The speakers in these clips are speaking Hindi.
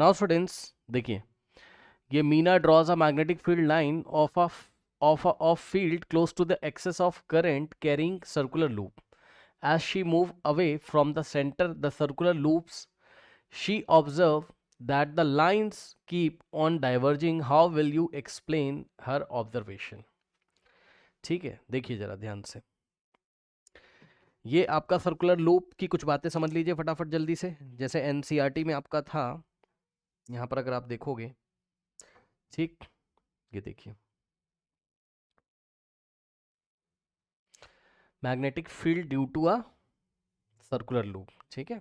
नाउ स्टूडेंट्स देखिए, ये Meena draws a magnetic field line of field close to the axis of current carrying circular loop. As she moved away from the center the circular loops, she observed that the lines keep on diverging. How will you explain her observation? ठीक है, देखिए जरा ध्यान से, ये आपका सर्कुलर लूप की कुछ बातें समझ लीजिए फटाफट जल्दी से। जैसे एनसीईआरटी में आपका था, यहां पर अगर आप देखोगे, ठीक, ये देखिए, magnetic field due to a circular loop, ठीक है।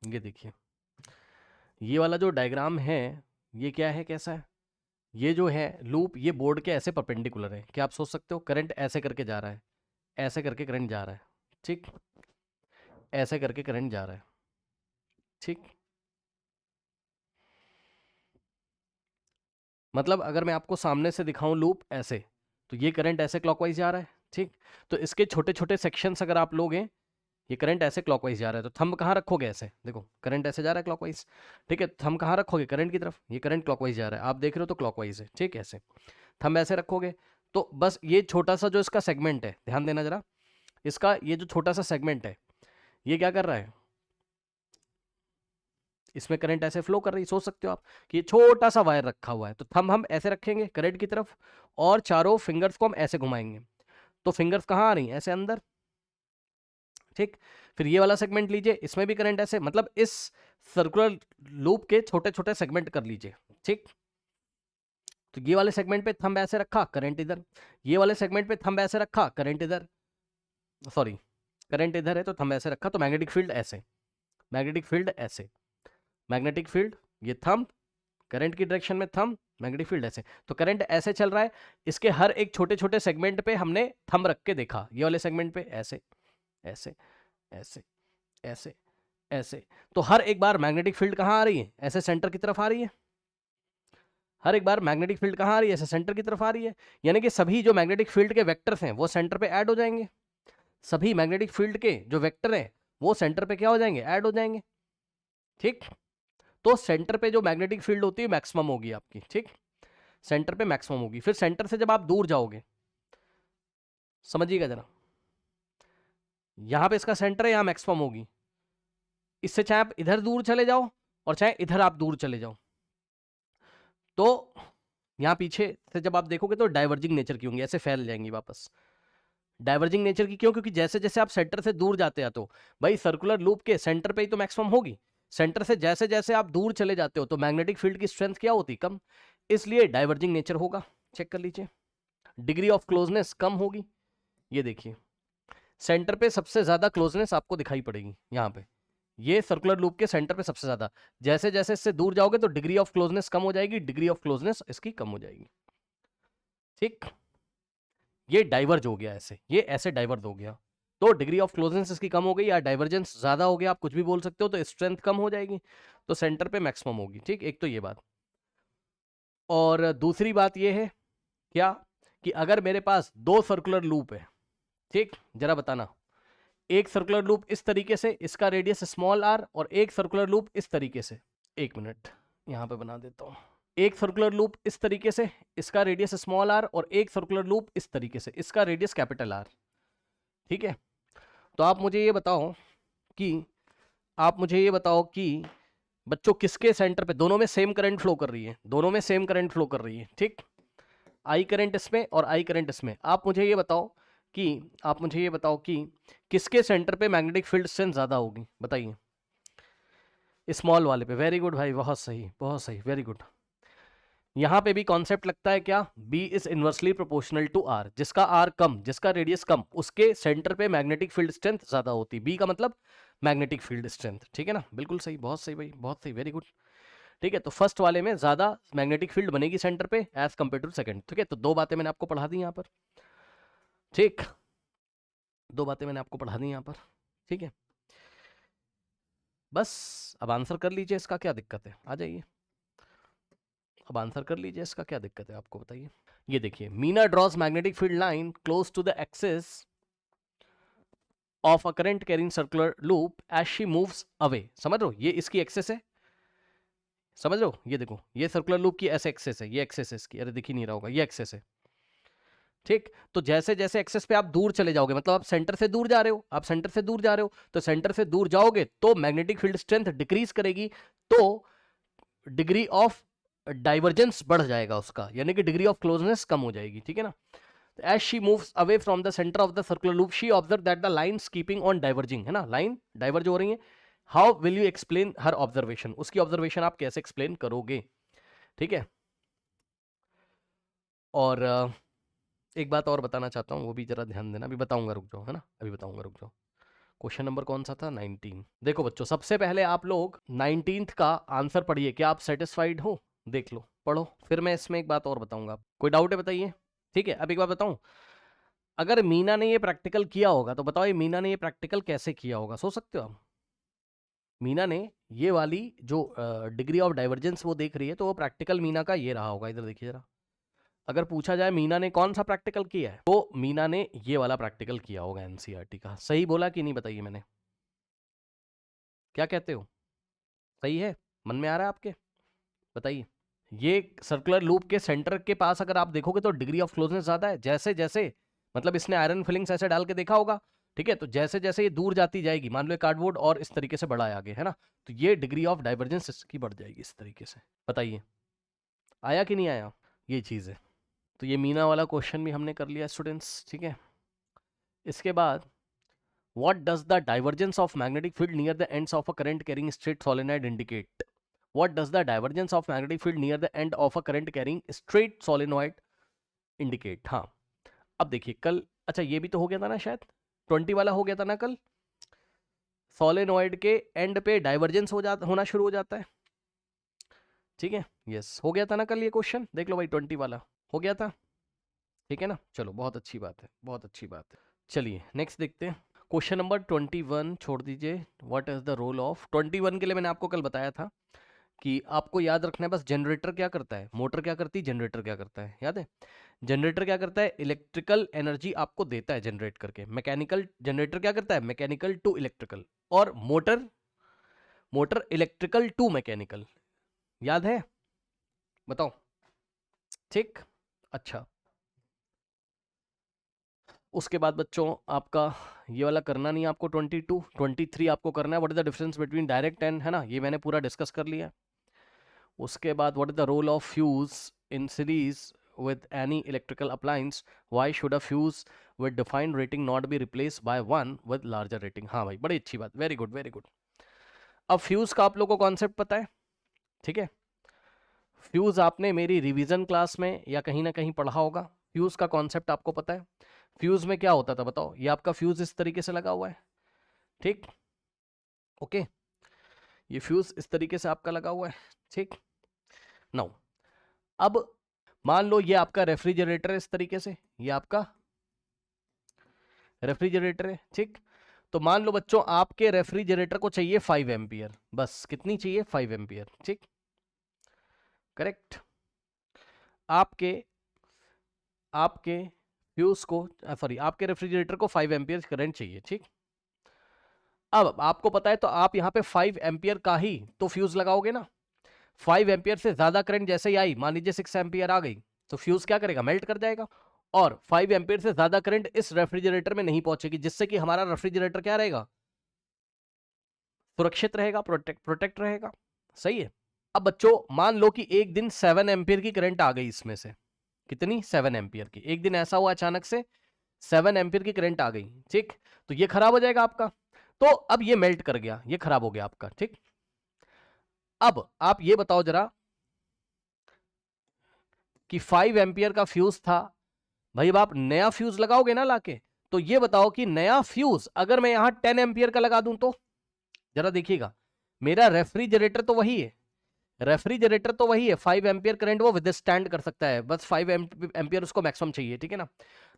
ये देखिए, ये वाला जो डायग्राम है, ये क्या है, कैसा है, ये जो है लूप, ये बोर्ड के ऐसे परपेंडिकुलर है। क्या आप सोच सकते हो, करंट ऐसे करके जा रहा है, ऐसे करके करंट जा रहा है, ठीक, ऐसे करके करंट जा रहा है, ठीक। मतलब अगर मैं आपको सामने से दिखाऊं लूप ऐसे, तो ये करंट ऐसे क्लॉकवाइज जा रहा है, ठीक। तो इसके छोटे छोटे सेक्शंस अगर आप लोगे, ये करंट ऐसे क्लॉकवाइज जा रहा है, तो थंब कहाँ रखोगे, ऐसे देखो, करंट ऐसे जा रहा है क्लॉकवाइज, ठीक है। थंब कहाँ रखोगे, करंट की तरफ, ये करंट क्लॉकवाइज जा रहा है, आप देख रहे हो तो क्लॉकवाइज है, ठीक, ऐसे थंब ऐसे रखोगे। तो बस ये छोटा सा जो इसका सेगमेंट है, ध्यान देना जरा, इसका ये जो छोटा सा सेगमेंट है, ये क्या कर रहा है, इसमें करंट ऐसे फ्लो कर रही है। सोच सकते हो आप कि ये छोटा सा वायर रखा हुआ है, तो थंब हम ऐसे रखेंगे करंट की तरफ, और चारों फिंगर्स को हम ऐसे घुमाएंगे, तो फिंगर्स कहाँ आ रही हैं, ऐसे अंदर, ठीक। फिर ये वाला सेगमेंट लीजिए, इसमें भी करंट ऐसे, मतलब इस सर्कुलर लूप के छोटे छोटे सेगमेंट कर लीजिए, ठीक। तो ये वाले सेगमेंट पे थंब ऐसे रखा, करंट इधर, ये वाले सेगमेंट पे थंब ऐसे रखा, करंट इधर, सॉरी, करंट इधर है तो थंब ऐसे रखा, तो मैग्नेटिक फील्ड ऐसे, मैग्नेटिक फील्ड ऐसे, मैग्नेटिक फील्ड, ये थंब, करंट की डायरेक्शन में थंब, मैग्नेटिक फील्ड ऐसे। तो करंट ऐसे चल रहा है, इसके हर एक छोटे छोटे सेगमेंट पे हमने थंब रख के देखा, ये वाले सेगमेंट पे ऐसे, ऐसे, ऐसे, ऐसे, ऐसे। तो हर एक बार मैग्नेटिक फील्ड कहाँ आ रही है, ऐसे सेंटर की तरफ आ रही है, हर एक बार मैग्नेटिक फील्ड कहाँ आ रही है, ऐसे सेंटर की तरफ आ रही है। यानी कि सभी जो मैग्नेटिक फील्ड के वेक्टर्स हैं वो सेंटर पे ऐड हो जाएंगे, सभी मैग्नेटिक फील्ड के जो वेक्टर हैं वो सेंटर पे क्या हो जाएंगे, ऐड हो जाएंगे, ठीक। तो सेंटर पे जो मैग्नेटिक फील्ड होती है मैक्सिमम होगी आपकी, ठीक, सेंटर पे मैक्सिमम होगी। फिर सेंटर से जब आप दूर जाओगे, समझिएगा जरा, यहां पे इसका सेंटर है, यहां मैक्सिमम होगी, इससे चाहे आप इधर दूर चले जाओ और चाहे इधर आप दूर चले जाओ, तो यहां पीछे से जब आप देखोगे तो डाइवर्जिंग नेचर की होंगी, ऐसे फैल जाएंगी वापस। डाइवर्जिंग नेचर की क्यों, क्योंकि जैसे जैसे आप सेंटर से दूर जाते हैं, तो भाई सर्कुलर लूप के सेंटर पे ही तो मैक्सिमम होगी, सेंटर से जैसे जैसे आप दूर चले जाते हो तो मैग्नेटिक फील्ड की स्ट्रेंथ क्या होती, कम, इसलिए डाइवर्जिंग नेचर होगा। चेक कर लीजिए, डिग्री ऑफ क्लोजनेस कम होगी। ये देखिए, सेंटर पे सबसे ज्यादा क्लोजनेस आपको दिखाई पड़ेगी यहाँ पे, ये सर्कुलर लूप के सेंटर पे सबसे ज्यादा। जैसे जैसे इससे दूर जाओगे तो डिग्री ऑफ क्लोजनेस कम हो जाएगी, डिग्री ऑफ क्लोजनेस इसकी कम हो जाएगी, ठीक। ये डाइवर्ज हो गया ऐसे, ये ऐसे डाइवर्ज हो गया, तो डिग्री ऑफ क्लोजनेस इसकी कम हो गई या डाइवर्जेंस ज्यादा हो गया, आप कुछ भी बोल सकते हो, तो स्ट्रेंथ कम हो जाएगी, तो सेंटर पे मैक्सिमम होगी, ठीक। एक तो ये बात, और दूसरी बात ये है क्या, कि अगर मेरे पास दो सर्कुलर लूप है, ठीक, जरा बताना, एक सर्कुलर लूप इस तरीके से, इसका रेडियस स्मॉल आर, और एक सर्कुलर लूप इस तरीके से, एक मिनट यहां पे बना देता हूं, एक सर्कुलर लूप इस तरीके से, इसका रेडियस स्मॉल आर, और एक सर्कुलर लूप इस तरीके से, इसका रेडियस कैपिटल आर, ठीक है। तो आप मुझे ये बताओ कि, आप मुझे ये बताओ कि बच्चों किसके सेंटर पे, दोनों में सेम करंट फ्लो कर रही है, दोनों में सेम करंट फ्लो कर रही है, ठीक, आई करंट इसमें और आई करंट इसमें। आप मुझे ये बताओ कि, आप मुझे ये बताओ कि किसके सेंटर पे मैग्नेटिक फील्ड स्ट्रेंथ ज्यादा होगी, बताइए। स्मॉल वाले पे, वेरी गुड भाई, बहुत सही, बहुत सही, वेरी गुड। यहां पे भी कॉन्सेप्ट लगता है क्या, B is inversely proportional to R, जिसका आर कम, जिसका रेडियस कम, उसके सेंटर पे मैग्नेटिक फील्ड स्ट्रेंथ ज्यादा होती है, बी का मतलब मैग्नेटिक फील्ड स्ट्रेंथ, ठीक है ना, बिल्कुल सही, बहुत सही भाई, बहुत सही, वेरी गुड, ठीक है। तो फर्स्ट वाले में ज्यादा मैग्नेटिक फील्ड बनेगी सेंटर पे एज कंपेयर टू सेकंड, ठीक है। तो दो बातें मैंने आपको पढ़ा दी यहाँ पर, ठीक, दो बातें मैंने आपको पढ़ा दी यहाँ पर, ठीक है। बस अब आंसर कर लीजिए, इसका क्या दिक्कत है, आ जाइए, अब आंसर कर लीजिए, इसका क्या दिक्कत है आपको, बताइए। ये देखिए, Meena draws magnetic field line close to the axis of a current carrying circular loop as she moves away. समझ रहे हो, ये इसकी एक्सेस है, समझ रहे हो, ये देखो ये सर्कुलर लूप की ऐसे एक्सेस है, ये एक्सेस है इसकी, अरे दिख ही नहीं रहा होगा, ये एक्सेस है। ठीक, तो जैसे जैसे एक्सेस पे आप दूर चले जाओगे, मतलब आप सेंटर से दूर जा रहे हो, आप सेंटर से दूर जा रहे हो, तो सेंटर से दूर जाओगे तो मैग्नेटिक फील्ड स्ट्रेंथ डिक्रीज करेगी, तो डिग्री ऑफ डाइवर्जेंस बढ़ जाएगा उसका, यानी कि डिग्री ऑफ क्लोजनेस कम हो जाएगी। ठीक है ना। As she moves away from the center of the circular loop, she observed that the lines keeping on diverging, है ना, लाइन डाइवर्ज हो रही है। How will you explain her observation? उसकी ऑब्जर्वेशन आप कैसे एक्सप्लेन करोगे? ठीक है। और एक बात और बताना चाहता हूँ, वो भी जरा ध्यान देना, अभी बताऊंगा, रुक जाओ, है ना, अभी बताऊंगा, रुक जाओ। क्वेश्चन नंबर कौन सा था? 19। देखो बच्चों, सबसे पहले आप लोग 19th का आंसर पढ़िए, क्या आप सेटिस्फाइड हो? देख लो, पढ़ो, फिर मैं इसमें एक बात और बताऊंगा। कोई डाउट है बताइए। ठीक है, अब एक बात बताऊं, अगर मीना ने ये प्रैक्टिकल किया होगा तो बताओ ये मीना ने ये प्रैक्टिकल कैसे किया होगा, सोच सकते हो आप? मीना ने ये वाली जो डिग्री ऑफ डाइवर्जेंस वो देख रही है, तो वो प्रैक्टिकल मीना का ये रहा होगा। इधर देखिए जरा, अगर पूछा जाए मीना ने कौन सा प्रैक्टिकल किया है, तो मीना ने ये वाला प्रैक्टिकल किया होगा एनसीईआरटी का। सही बोला कि नहीं बताइए मैंने, क्या कहते हो? सही है, मन में आ रहा है आपके? बताइए। ये सर्कुलर लूप के सेंटर के पास अगर आप देखोगे तो डिग्री ऑफ क्लोजनेस ज्यादा है, जैसे जैसे, मतलब इसने आयरन फिलिंग्स ऐसे डाल के देखा होगा। ठीक है, तो जैसे जैसे ये दूर जाती जाएगी, मान लो कार्डबोर्ड और इस तरीके से बढ़ा है आगे, है ना, तो ये डिग्री ऑफ डाइवर्जेंस इसकी बढ़ जाएगी इस तरीके से। बताइए आया कि नहीं आया, ये चीज है। तो ये मीना वाला क्वेश्चन भी हमने कर लिया स्टूडेंट्स। ठीक है, इसके बाद what does the divergence of magnetic field near the ends of a current carrying straight solenoid indicate? What does the divergence of magnetic field near the end of a current carrying straight solenoid indicate? हाँ, अब देखिए कल, अच्छा ये भी तो हो गया था ना शायद, 20 वाला हो गया था ना कल, सोलेनॉइड के एंड पे डाइवर्जेंस होना शुरू हो जाता है। ठीक है, यस, हो गया था ना कल ये क्वेश्चन, देख लो भाई 20 वाला हो गया था। ठीक है ना, चलो बहुत अच्छी बात है, बहुत अच्छी बात है। चलिए नेक्स्ट देखते हैं, क्वेश्चन नंबर 21 छोड़ दीजिए। What is the role of, 21 के लिए मैंने आपको कल बताया था कि आपको याद रखना है बस, जनरेटर क्या करता है, मोटर क्या करती है, जनरेटर क्या करता है, याद है? जनरेटर क्या करता है, इलेक्ट्रिकल एनर्जी आपको देता है जनरेट करके। मैकेनिकल जनरेटर क्या करता है, मैकेनिकल टू इलेक्ट्रिकल, और motor, motor electrical to mechanical. याद है? बताओ। ठीक, अच्छा। उसके बाद बच्चों आपका ये वाला करना नहीं है आपको, 22 23 आपको करना है, what is the difference between direct and, है ना, ये मैंने पूरा डिस्कस कर लिया। उसके बाद what is the role of fuse in series with any electrical appliance, why should a fuse with defined rating not be replaced by one with larger rating? हाँ भाई, बड़ी अच्छी बात, वेरी गुड वेरी गुड। अब फ्यूज का आप लोगों को कॉन्सेप्ट पता है? ठीक है, फ्यूज आपने मेरी रिवीजन क्लास में या कहीं ना कहीं पढ़ा होगा, फ्यूज का कॉन्सेप्ट आपको पता है? फ्यूज में क्या होता था बताओ, ये आपका फ्यूज इस तरीके से लगा हुआ है, ठीक, ओके, ये फ्यूज इस तरीके से आपका लगा हुआ है, ठीक। नाउ अब मान लो ये आपका रेफ्रिजरेटर है इस तरीके से, ये आपका रेफ्रिजरेटर है, ठीक। तो मान लो बच्चों आपके रेफ्रिजरेटर को चाहिए 5 एम्पियर, बस कितनी चाहिए, 5 एम्पियर, ठीक, करेक्ट। आपके आपके फ्यूज को, सॉरी, आपके रेफ्रिजरेटर को 5 एम्पियर करंट चाहिए, ठीक। अब आपको पता है तो आप यहाँ पे 5 एम्पियर का ही तो फ्यूज लगाओगे ना। 5 एम्पियर से ज्यादा करंट जैसे ही आई, मान लीजिए 6 एम्पियर आ गई, तो फ्यूज क्या करेगा, मेल्ट कर जाएगा, और 5 एम्पियर से ज्यादा करंट इस रेफ्रिजरेटर में नहीं पहुंचेगी, जिससे कि हमारा रेफ्रिजरेटर क्या रहेगा, सुरक्षित रहेगा, प्रोटेक्ट रहेगा। सही है। अब बच्चों मान लो कि एक दिन 7 एम्पियर की करंट आ गई इसमें से, कितनी, 7 एम्पियर की, एक दिन ऐसा हुआ अचानक से 7 एम्पियर की करंट आ गई, ठीक। तो ये खराब हो जाएगा आपका, तो अब ये मेल्ट कर गया, ये खराब हो गया आपका, ठीक। अब आप ये बताओ जरा कि 5 एम्पियर का फ्यूज था भाई, अब आप नया फ्यूज लगाओगे ना लाके, तो ये बताओ कि नया फ्यूज अगर मैं यहां 10 एम्पियर का लगा दूं तो, जरा देखिएगा, मेरा रेफ्रिजरेटर तो वही है, रेफ्रिजरेटर तो वही है, 5 एम्पियर करंट वो विदस्टैंड कर सकता है, बस 5 एम्पियर उसको मैक्सिमम चाहिए, ठीक है ना।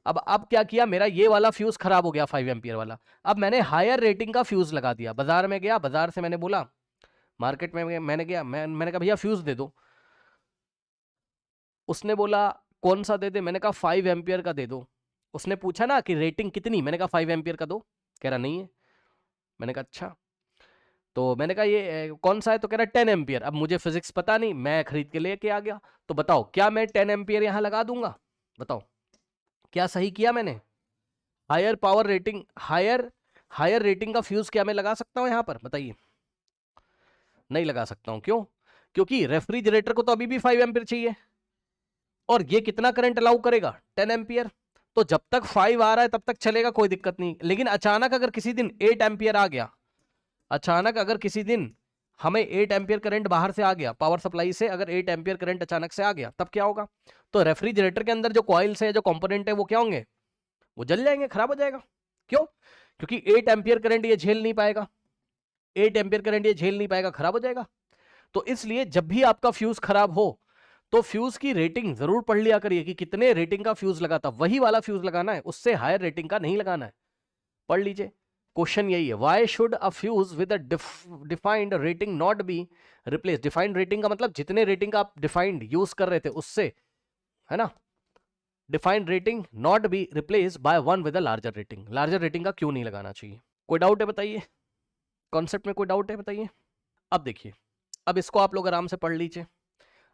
अब क्या किया, मेरा ये वाला फ्यूज खराब हो गया 5 एम्पियर वाला, अब मैंने हायर रेटिंग का फ्यूज लगा दिया, बाजार में गया, बाजार से मैंने बोला, मार्केट में मैंने गया, मैंने कहा भैया फ्यूज दे दो, उसने बोला कौन सा दे दे, मैंने कहा 5 एम्पियर का दे दो। उसने पूछा ना कि रेटिंग कितनी, मैंने कहा 5 एम्पियर का दो, कह रहा नहीं है। मैंने कहा अच्छा, तो मैंने कहा ये कौन सा है, तो कह रहा 10 एम्पियर। अब मुझे फिजिक्स पता नहीं, मैं खरीद के लेके आ गया। तो बताओ क्या मैं 10 एम्पियर यहां लगा दूंगा? बताओ क्या सही किया मैंने? Higher power rating, higher rating का फ्यूज क्या मैं लगा सकता हूं यहां पर? बताइए। नहीं लगा सकता हूं। क्यों? क्योंकि रेफ्रिजरेटर को तो अभी भी 5 एम्पियर चाहिए, और ये कितना करंट अलाउ करेगा? 10 एम्पियर। तो जब तक 5 आ रहा है तब तक चलेगा, कोई दिक्कत नहीं। लेकिन अचानक अगर किसी दिन 8 एम्पियर आ गया, अचानक अगर किसी दिन हमें 8 एम्पियर करंट बाहर से आ गया, पावर सप्लाई से अगर 8 एम्पियर करंट अचानक से आ गया, तब क्या होगा? तो रेफ्रिजरेटर के अंदर जो कॉइल्स है, जो कंपोनेंट है, वो क्या होंगे? वो जल जाएंगे, खराब हो जाएगा। क्यों? क्योंकि 8 एम्पियर करंट ये झेल नहीं पाएगा, 8 एम्पियर करंट ये झेल नहीं पाएगा, खराब हो जाएगा। तो इसलिए जब भी आपका फ्यूज खराब हो तो फ्यूज की रेटिंग जरूर पढ़ लिया करिए कि कितने रेटिंग का फ्यूज लगा था, वही वाला फ्यूज लगाना है, उससे हायर रेटिंग का नहीं लगाना है। पढ़ लीजिए, क्वेश्चन यही है, why should a fuse with a defined rating not be replace. Defined rating का मतलब जितने रेटिंग का आप डिफाइंड यूज कर रहे थे उससे, है ना, defined rating not be replace by one with a larger rating. Larger rating का क्यों नहीं लगाना चाहिए? कोई डाउट है बताइए? कॉन्सेप्ट में कोई डाउट है बताइए? अब देखिए, अब इसको आप लोग आराम से पढ़ लीजिए।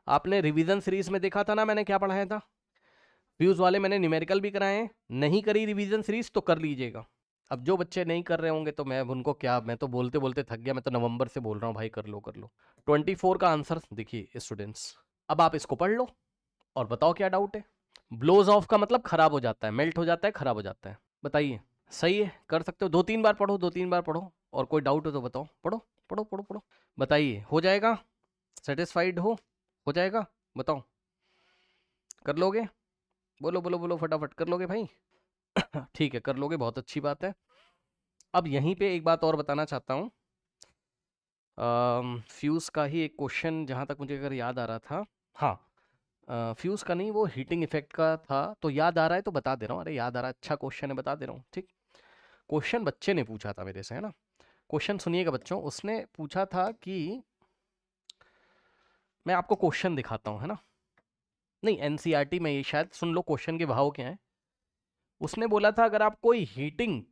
आपने रिवीजन सीरीज में देखा था ना मैंने क्या पढ़ाया था? फ्यूज वाले मैंने न्यूमेरिकल भी कराए हैं। नहीं करी रिवीजन सीरीज तो कर लीजिएगा। अब जो बच्चे नहीं कर रहे होंगे तो मैं उनको क्या, मैं तो बोलते बोलते थक गया, मैं तो नवंबर से बोल रहा हूँ भाई कर लो कर लो। 24 का आंसर देखिए स्टूडेंट्स, अब आप इसको पढ़ लो और बताओ क्या डाउट है। ब्लोज ऑफ का मतलब खराब हो जाता है, मेल्ट हो जाता है, खराब हो जाता है। बताइए, सही है, कर सकते हो। 2-3 बार पढ़ो, 2-3 बार पढ़ो, और कोई डाउट हो तो बताओ। पढ़ो पढ़ो पढ़ो पढ़ो, बताइए हो जाएगा? सेटिस्फाइड हो जाएगा? बताओ, कर लोगे? बोलो बोलो बोलो फटाफट, कर लोगे भाई? ठीक है, कर लोगे, बहुत अच्छी बात है। अब यहीं पे एक बात और बताना चाहता हूँ, फ्यूज़ का ही एक क्वेश्चन जहाँ तक मुझे अगर याद आ रहा था, हाँ, फ्यूज़ का नहीं, वो हीटिंग इफेक्ट का था, तो याद आ रहा है तो बता दे रहा हूँ। अरे याद आ रहा है, अच्छा क्वेश्चन है, बता दे रहा हूँ। ठीक, क्वेश्चन बच्चे ने पूछा था मेरे से, है ना। क्वेश्चन सुनिएगा बच्चों, उसने पूछा था कि, मैं आपको क्वेश्चन दिखाता हूँ, है ना, नहीं एनसीईआरटी में, ये शायद सुन लो क्वेश्चन के भाव क्या है। उसने बोला था अगर आप कोई हीटिंग,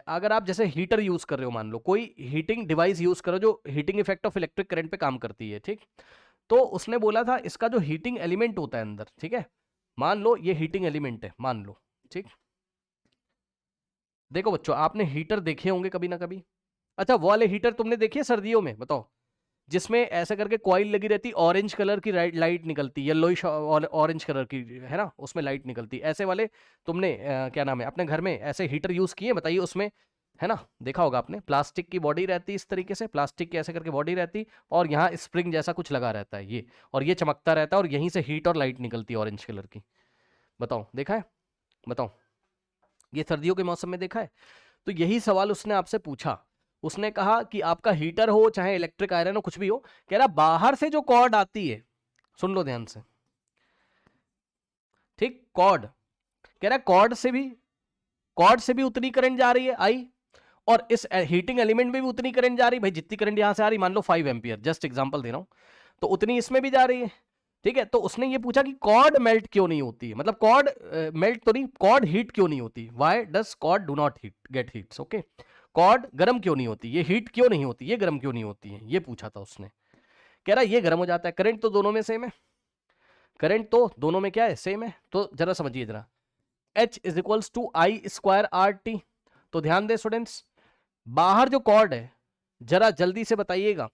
अगर आप जैसे हीटर यूज कर रहे हो, मान लो कोई हीटिंग डिवाइस यूज करो जो heating effect of electric current पे काम करती है, ठीक, तो उसने बोला था इसका जो हीटिंग एलिमेंट होता है अंदर, ठीक है, मान लो ये हीटिंग एलिमेंट है, मान लो, ठीक। देखो बच्चों, आपने हीटर देखे होंगे कभी ना कभी। अच्छा, वो वाले हीटर तुमने देखे सर्दियों में? बताओ, जिसमें ऐसे करके कॉइल लगी रहती, ऑरेंज कलर की लाइट निकलती, येलोइश ऑरेंज कलर की, है ना, उसमें लाइट निकलती, ऐसे वाले तुमने क्या नाम है, अपने घर में ऐसे हीटर यूज किए? बताइए उसमें, है ना, देखा होगा आपने, प्लास्टिक की बॉडी रहती इस तरीके से, प्लास्टिक की ऐसे करके बॉडी रहती, और यहाँ स्प्रिंग जैसा कुछ लगा रहता है ये, और ये चमकता रहता है, और यहीं से हीट और लाइट निकलती है ऑरेंज कलर की। बताओ देखा है? बताओ, ये सर्दियों के मौसम में देखा है? तो यही सवाल उसने आपसे पूछा। उसने कहा कि आपका हीटर हो चाहे इलेक्ट्रिक आयरन हो, कुछ भी हो, कह रहा बाहर से जो कॉर्ड आती है, सुन लो ध्यान से, ठीक, कॉर्ड, कह रहा कॉर्ड से भी उतनी करंट जा रही है, आई, और इस हीटिंग एलिमेंट में भी उतनी करंट जा रही, भाई जितनी करंट यहां से आ रही, मान लो 5 एम्पियर, जस्ट एग्जांपल दे रहा हूं, तो उतनी इसमें भी जा रही है, ठीक है। तो उसने ये पूछा कि कॉर्ड मेल्ट क्यों नहीं होती, मतलब कॉर्ड मेल्ट तो नहीं, कॉर्ड हीट क्यों नहीं होती, why does cord do not heat get heats, okay, cord गर्म क्यों नहीं होती, ये हीट क्यों नहीं होती, ये गर्म क्यों नहीं होती है, ये पूछा था उसने। कह रहा ये गर्म हो जाता है, करंट तो दोनों में सेम है, करंट तो दोनों में क्या है, सेम है। तो जरा समझिए जरा, H is equals to I square R T. तो ध्यान दे स्टूडेंट्स, बाहर जो कॉर्ड है, जरा जल्दी से बताइएगा,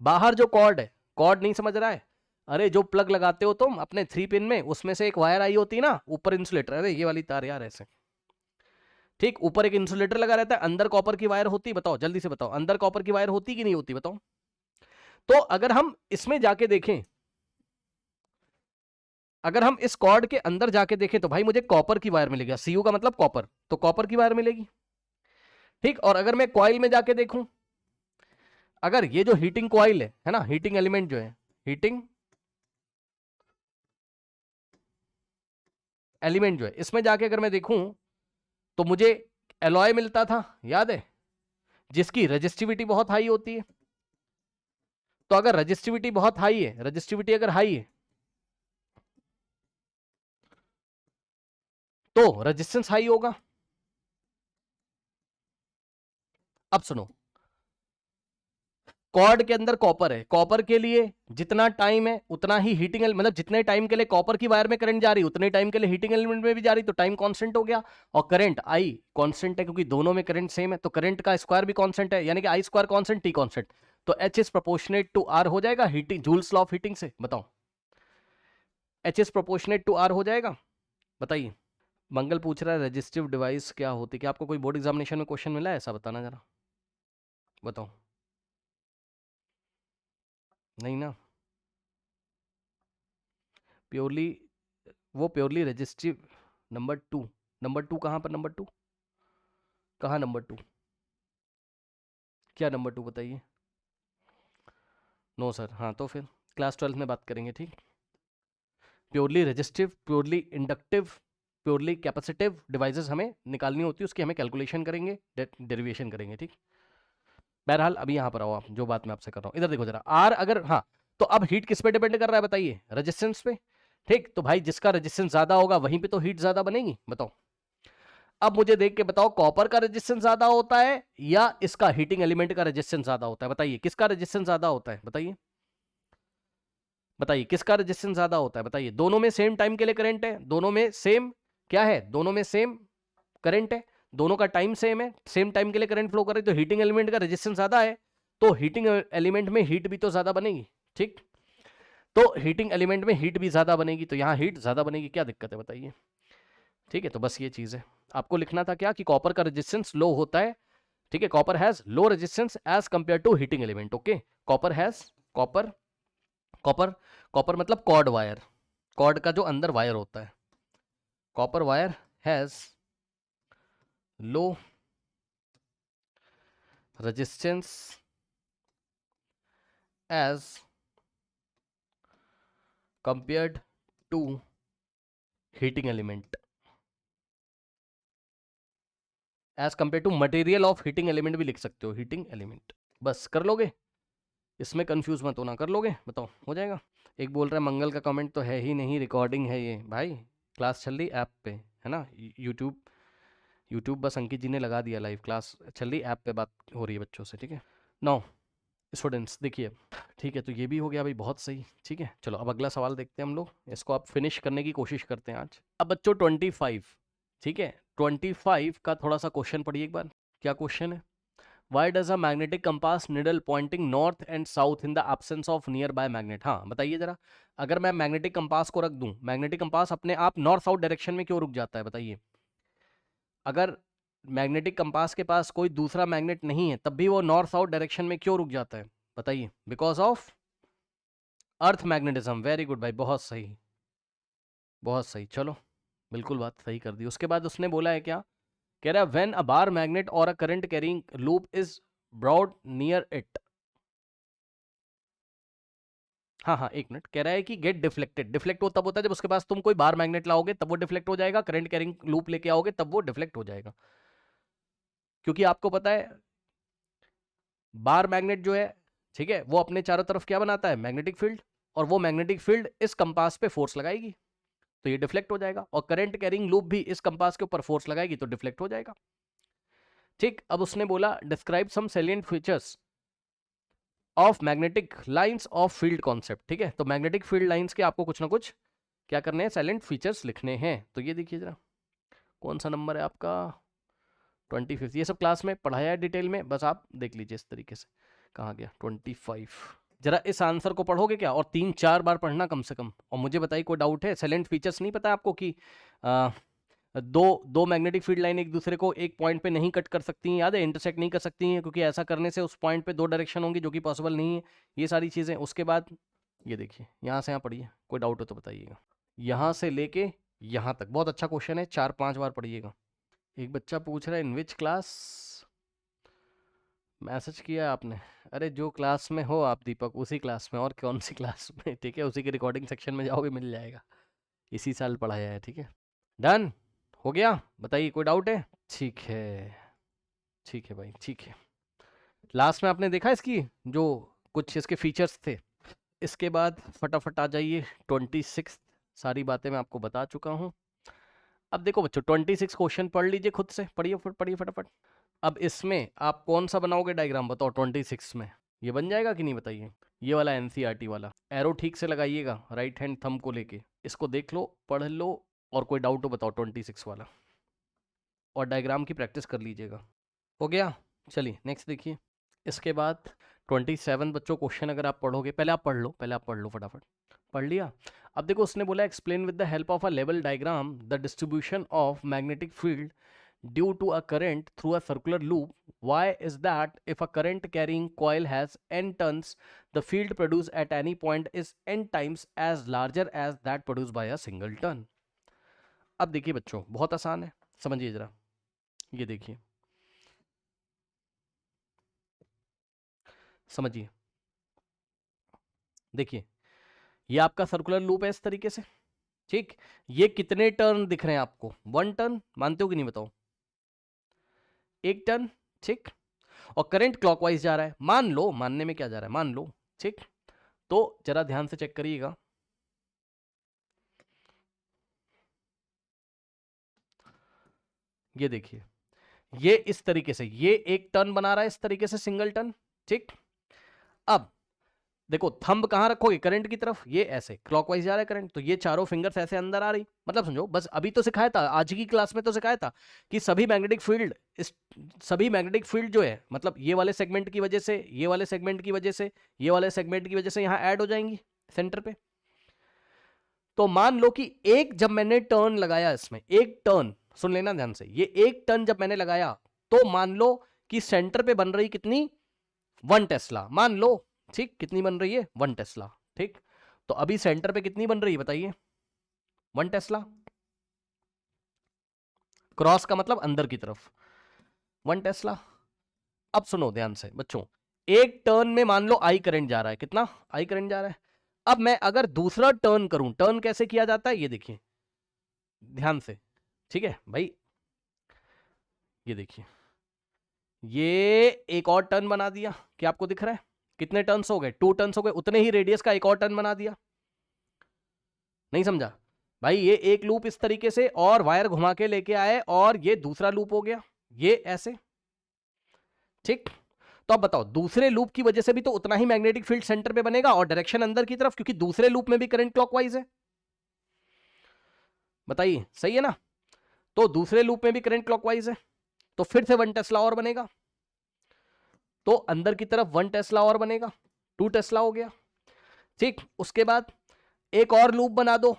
बाहर जो कॉर्ड है, कॉर्ड नहीं समझ रहा है? अरे जो प्लग लगाते हो तुम अपने 3 पिन में, उसमें से एक वायर आई होती है ना, ऊपर इंसुलेटर, अरे ये वाली तार यार, ऐसे, ठीक, ऊपर एक इंसुलेटर लगा रहता है, अंदर कॉपर की वायर होती, बताओ जल्दी से बताओ, अंदर कॉपर की वायर होती कि नहीं होती, बताओ। तो अगर हम इसमें जाके देखें, अगर हम इस कॉर्ड के अंदर जाके देखें, तो भाई मुझे कॉपर की वायर मिलेगी, सीयू का मतलब कॉपर, तो कॉपर की वायर मिलेगी, ठीक। और अगर मैं कॉइल में जाके देखूं, अगर ये जो हीटिंग कॉइल है ना, हीटिंग एलिमेंट जो है, हीटिंग एलिमेंट जो है, इसमें जाके अगर मैं देखूं, तो मुझे एलॉय मिलता था, याद है, जिसकी रजिस्टिविटी बहुत हाई होती है। तो अगर रजिस्टिविटी बहुत हाई है, रजिस्टिविटी अगर हाई है, तो रेजिस्टेंस हाई होगा, अब सुनो, कॉर्ड के अंदर कॉपर है, कॉपर के लिए जितना टाइम है उतना ही हीटिंग, मतलब जितने टाइम के लिए कॉपर की वायर में करंट जा रही उतने टाइम के लिए हीटिंग एलिमेंट में भी जा रही, तो टाइम कांस्टेंट हो गया। और करंट आई कांस्टेंट है क्योंकि दोनों में करंट सेम है, तो करंट का स्क्वायर भी कांस्टेंट है, यानी कि I square constant T constant, तो H is proportionate to R हो जाएगा heating, Joule's law of heating से। बताओ H is proportionate to R हो जाएगा, बताइए। मंगल पूछ रहा है रजिस्टिव डिवाइस क्या होती है, क्या आपको कोई बोर्ड एग्जामिनेशन में क्वेश्चन मिला है ऐसा, बताना जरा, बताओ। नहीं ना, प्योरली वो प्योरली रजिस्टिव। नंबर टू कहाँ पर, नंबर टू कहाँ, नंबर टू क्या, नंबर टू बताइए। नो सर, हाँ तो फिर क्लास 12 में बात करेंगे, ठीक। Purely resistive, purely inductive, purely capacitive devices हमें निकालनी होती है, उसकी हमें कैलकुलेशन करेंगे, डेरिवेशन करेंगे, ठीक। बहरहाल अभी यहाँ पर आओ आप, जो बात मैं आपसे कर रहा हूँ इधर देखो जरा, आर अगर, हाँ तो अब हीट किस पे डिपेंड कर रहा है बताइए, रेजिस्टेंस पे, ठीक। तो भाई जिसका रेजिस्टेंस ज्यादा होगा वहीं पे तो हीट ज्यादा बनेगी, बताओ। अब मुझे देख के बताओ कॉपर का रेजिस्टेंस ज्यादा होता है या इसका हीटिंग एलिमेंट का रेजिस्टेंस ज्यादा होता है, बताइए किसका रेजिस्टेंस ज्यादा होता है, बताइए बताइए किसका रेजिस्टेंस ज्यादा होता है, बताइए। दोनों में सेम टाइम के लिए करंट है, दोनों में सेम क्या है, दोनों में सेम करंट है, दोनों का टाइम सेम है, सेम टाइम के लिए करंट फ्लो कर रही है, तो हीटिंग एलिमेंट का रेजिस्टेंस ज्यादा है, तो हीटिंग एलिमेंट में हीट भी तो ज्यादा बनेगी, ठीक। तो हीटिंग एलिमेंट में हीट भी ज्यादा बनेगी, तो यहां हीट ज्यादा बनेगी, क्या दिक्कत है बताइए, ठीक है। तो बस ये चीज है, आपको लिखना था क्या कि कॉपर का रेजिस्टेंस लो होता है, ठीक है। Copper has low resistance as compare to heating element, okay. Copper has, copper copper copper मतलब कॉर्ड वायर, कॉर्ड का जो अंदर वायर होता है, copper wire has low resistance as compared to heating element, as compare to material of heating element भी लिख सकते हो, हीटिंग एलिमेंट, बस कर लोगे, इसमें कंफ्यूज मत होना, कर लोगे, बताओ हो जाएगा। एक बोल रहा है मंगल का कमेंट तो है ही नहीं, रिकॉर्डिंग है ये, भाई क्लास चल रही ऐप पे है ना, यूट्यूब यूट्यूब बस अंकित जी ने लगा दिया लाइव, क्लास चल रही ऐप पे बात हो रही है बच्चों से, ठीक है। नाउ स्टूडेंट्स देखिए, ठीक है, तो ये भी हो गया भाई, बहुत सही, ठीक है। चलो अब अगला सवाल देखते हैं हम लोग, इसको आप फिनिश करने की कोशिश करते हैं आज। अब बच्चों 25, ठीक है, 25 का थोड़ा सा क्वेश्चन पढ़िए एक बार, क्या क्वेश्चन है। Why does a magnetic compass needle pointing north and south in the absence of near by magnet, हाँ बताइए जरा। अगर मैं मैग्नेटिक कंपास को रख दूं, मैग्नेटिक कंपास अपने आप नॉर्थ साउथ डायरेक्शन में क्यों रुक जाता है, बताइए। अगर मैग्नेटिक कंपास के पास कोई दूसरा मैग्नेट नहीं है तब भी वो नॉर्थ साउथ डायरेक्शन में क्यों रुक जाता है, बताइए। Because of earth magnetism, very good भाई, बहुत सही, बहुत सही, चलो बिल्कुल बात सही कर दी। उसके बाद उसने बोला है क्या, कह रहा है व्हेन अ बार मैग्नेट और a current carrying loop is brought near it, हाँ हाँ एक मिनट, कह रहा है कि गेट डिफ्लेक्टेड, डिफ्लेक्ट वो तब होता है जब उसके पास तुम कोई बार मैग्नेट लाओगे तब वो डिफ्लेक्ट हो जाएगा, करंट कैरिंग लूप लेके आओगे तब वो डिफ्लेक्ट हो जाएगा, क्योंकि आपको पता है बार मैग्नेट जो है, ठीक है, वो अपने चारों तरफ क्या बनाता है, मैग्नेटिक फील्ड, और वो मैग्नेटिक फील्ड इस कंपास पे फोर्स लगाएगी तो ये डिफ्लेक्ट हो जाएगा, और करंट कैरिंग लूप भी इस कंपास के ऊपर फोर्स लगाएगी तो डिफ्लेक्ट हो जाएगा, ठीक। अब उसने बोला describe some salient features of magnetic lines of field concept, ठीक है। तो मैग्नेटिक फील्ड लाइंस के आपको कुछ ना कुछ क्या करने हैं, साइलेंट फीचर्स लिखने हैं, तो ये देखिए जरा, कौन सा नंबर है आपका, 25, ये सब क्लास में पढ़ाया है डिटेल में, बस आप देख लीजिए इस तरीके से, कहाँ गया 25। जरा इस आंसर को पढ़ोगे क्या, और 3-4 बार पढ़ना कम से कम, और मुझे बताइए कोई डाउट है, साइलेंट फीचर्स नहीं पता आपको कि दो दो मैग्नेटिक फील्ड लाइन एक दूसरे को एक पॉइंट पे नहीं कट कर सकती हैं, याद है, इंटरसेक्ट नहीं कर सकती हैं, क्योंकि ऐसा करने से उस पॉइंट पे दो डायरेक्शन होंगी जो कि पॉसिबल नहीं है, ये सारी चीज़ें। उसके बाद ये देखिए, यहाँ से यहाँ पढ़िए, कोई डाउट हो तो बताइएगा, यहाँ से लेके यहाँ तक बहुत अच्छा क्वेश्चन है, 4-5 बार पढ़िएगा। एक बच्चा पूछ रहा है इन विच क्लास, मैसेज किया आपने, अरे जो क्लास में हो आप दीपक उसी क्लास में, और कौन सी क्लास में, ठीक है, उसी के रिकॉर्डिंग सेक्शन में जाओगे मिल जाएगा, इसी साल पढ़ाया है, ठीक है। डन हो गया, बताइए कोई डाउट है, ठीक है, ठीक है भाई, ठीक है। लास्ट में आपने देखा इसकी जो कुछ इसके फीचर्स थे, इसके बाद फटाफट आ जाइए 26, सारी बातें मैं आपको बता चुका हूँ। अब देखो बच्चों 26 क्वेश्चन पढ़ लीजिए खुद से, पढ़िए पढ़िए फटाफट। अब इसमें आप कौन सा बनाओगे डायग्राम, बताओ 26 में ये बन जाएगा कि नहीं बताइए। ये वाला एनसीईआरटी वाला एरो ठीक से लगाइएगा राइट हैंड थंब को लेके, इसको देख लो, पढ़ लो, और कोई डाउट हो बताओ 26 वाला, और डायग्राम की प्रैक्टिस कर लीजिएगा। हो गया, चलिए नेक्स्ट देखिए। इसके बाद 27 बच्चों क्वेश्चन अगर आप पढ़ोगे, पहले आप पढ़ लो फटाफट। पढ़ लिया? अब देखो उसने बोला explain with the help of a level diagram the distribution of magnetic field due to a current through a circular loop. Why is that if a current carrying coil has n turns, the field produced at any point is n times as larger as that produced by a single turn? अब देखिए बच्चों बहुत आसान है, समझिए जरा। ये देखिए, समझिए, देखिए ये आपका सर्कुलर लूप है इस तरीके से, ठीक। ये कितने टर्न दिख रहे हैं आपको? 1 टर्न, मानते हो कि नहीं बताओ? 1 टर्न, ठीक। और करंट क्लॉकवाइज जा रहा है, मान लो, मानने में क्या जा रहा है, मान लो, ठीक। तो जरा ध्यान से चेक करिएगा, ये देखिए, ये इस तरीके से ये एक टर्न बना रहा है इस तरीके से, सिंगल टर्न, ठीक। अब देखो थंब कहां रखोगे? करंट की तरफ, ये ऐसे क्लॉकवाइज जा रहा है करंट, तो ये चारों फिंगर्स ऐसे अंदर आ रही, मतलब समझो, बस अभी तो सिखाया था, आज की क्लास में तो सिखाया था कि सभी मैग्नेटिक फील्ड, सभी मैग्नेटिक फील्ड जो है, मतलब ये वाले सेगमेंट की वजह से, ये वाले सेगमेंट की वजह से, ये वाले सेगमेंट की वजह से यहां ऐड हो जाएंगी सेंटर पे। तो मान लो कि एक जब मैंने टर्न लगाया इसमें, एक टर्न, सुन लेना ध्यान से, ये एक टर्न जब मैंने लगाया, तो मान लो कि सेंटर पे बन रही कितनी? 1 टेस्ला, मान लो, ठीक। कितनी बन रही है? 1 टेस्ला, ठीक। तो अभी सेंटर पे कितनी बन रही है बताइए? 1 टेस्ला। क्रॉस का मतलब अंदर की तरफ, 1 टेस्ला। अब सुनो ध्यान से बच्चों, एक टर्न में मान लो आई करंट जा रहा है, कितना आई करंट जा रहा है। अब मैं अगर दूसरा टर्न करूं, टर्न कैसे किया जाता है ये देखिए ध्यान से, ठीक है भाई, ये देखिए, ये एक और टर्न बना दिया, क्या आपको दिख रहा है? कितने टर्न्स हो गए? 2 टर्न्स हो गए, उतने ही रेडियस का एक और टर्न बना दिया। नहीं समझा भाई? ये एक लूप इस तरीके से और वायर घुमा के लेके आए, और ये दूसरा लूप हो गया, ये ऐसे, ठीक। तो अब बताओ, दूसरे लूप की वजह से भी तो उतना ही मैग्नेटिक फील्ड सेंटर पे बनेगा और डायरेक्शन अंदर की तरफ, क्योंकि दूसरे लूप में भी करंट क्लॉकवाइज है। बताइए सही है ना? तो दूसरे लूप में भी करंट क्लॉकवाइज है, तो फिर से 1 टेस्ला और बनेगा, तो अंदर की तरफ 1 टेस्ला और बनेगा, 2 टेस्ला हो गया, ठीक। उसके बाद एक और लूप बना दो,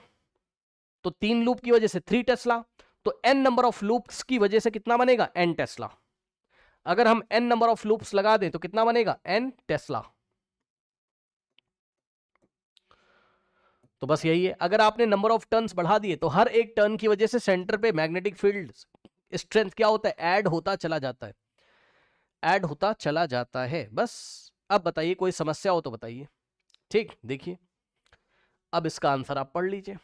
तो 3 लूप की वजह से 3 टेस्ला, तो n नंबर ऑफ लूप्स की वजह से कितना बनेगा? n Tesla. अगर हम n नंबर ऑफ लूप्स लगा दें तो कितना बनेगा? n Tesla. तो बस यही है, अगर आपने नंबर ऑफ टर्न्स बढ़ा दिए तो हर एक टर्न की वजह से सेंटर पे मैग्नेटिक फील्ड स्ट्रेंथ क्या होता है? ऐड होता चला जाता है, ऐड होता चला जाता है, बस। अब बताइए कोई समस्या हो तो बताइए, ठीक। देखिए अब इसका आंसर आप पढ़ लीजिए,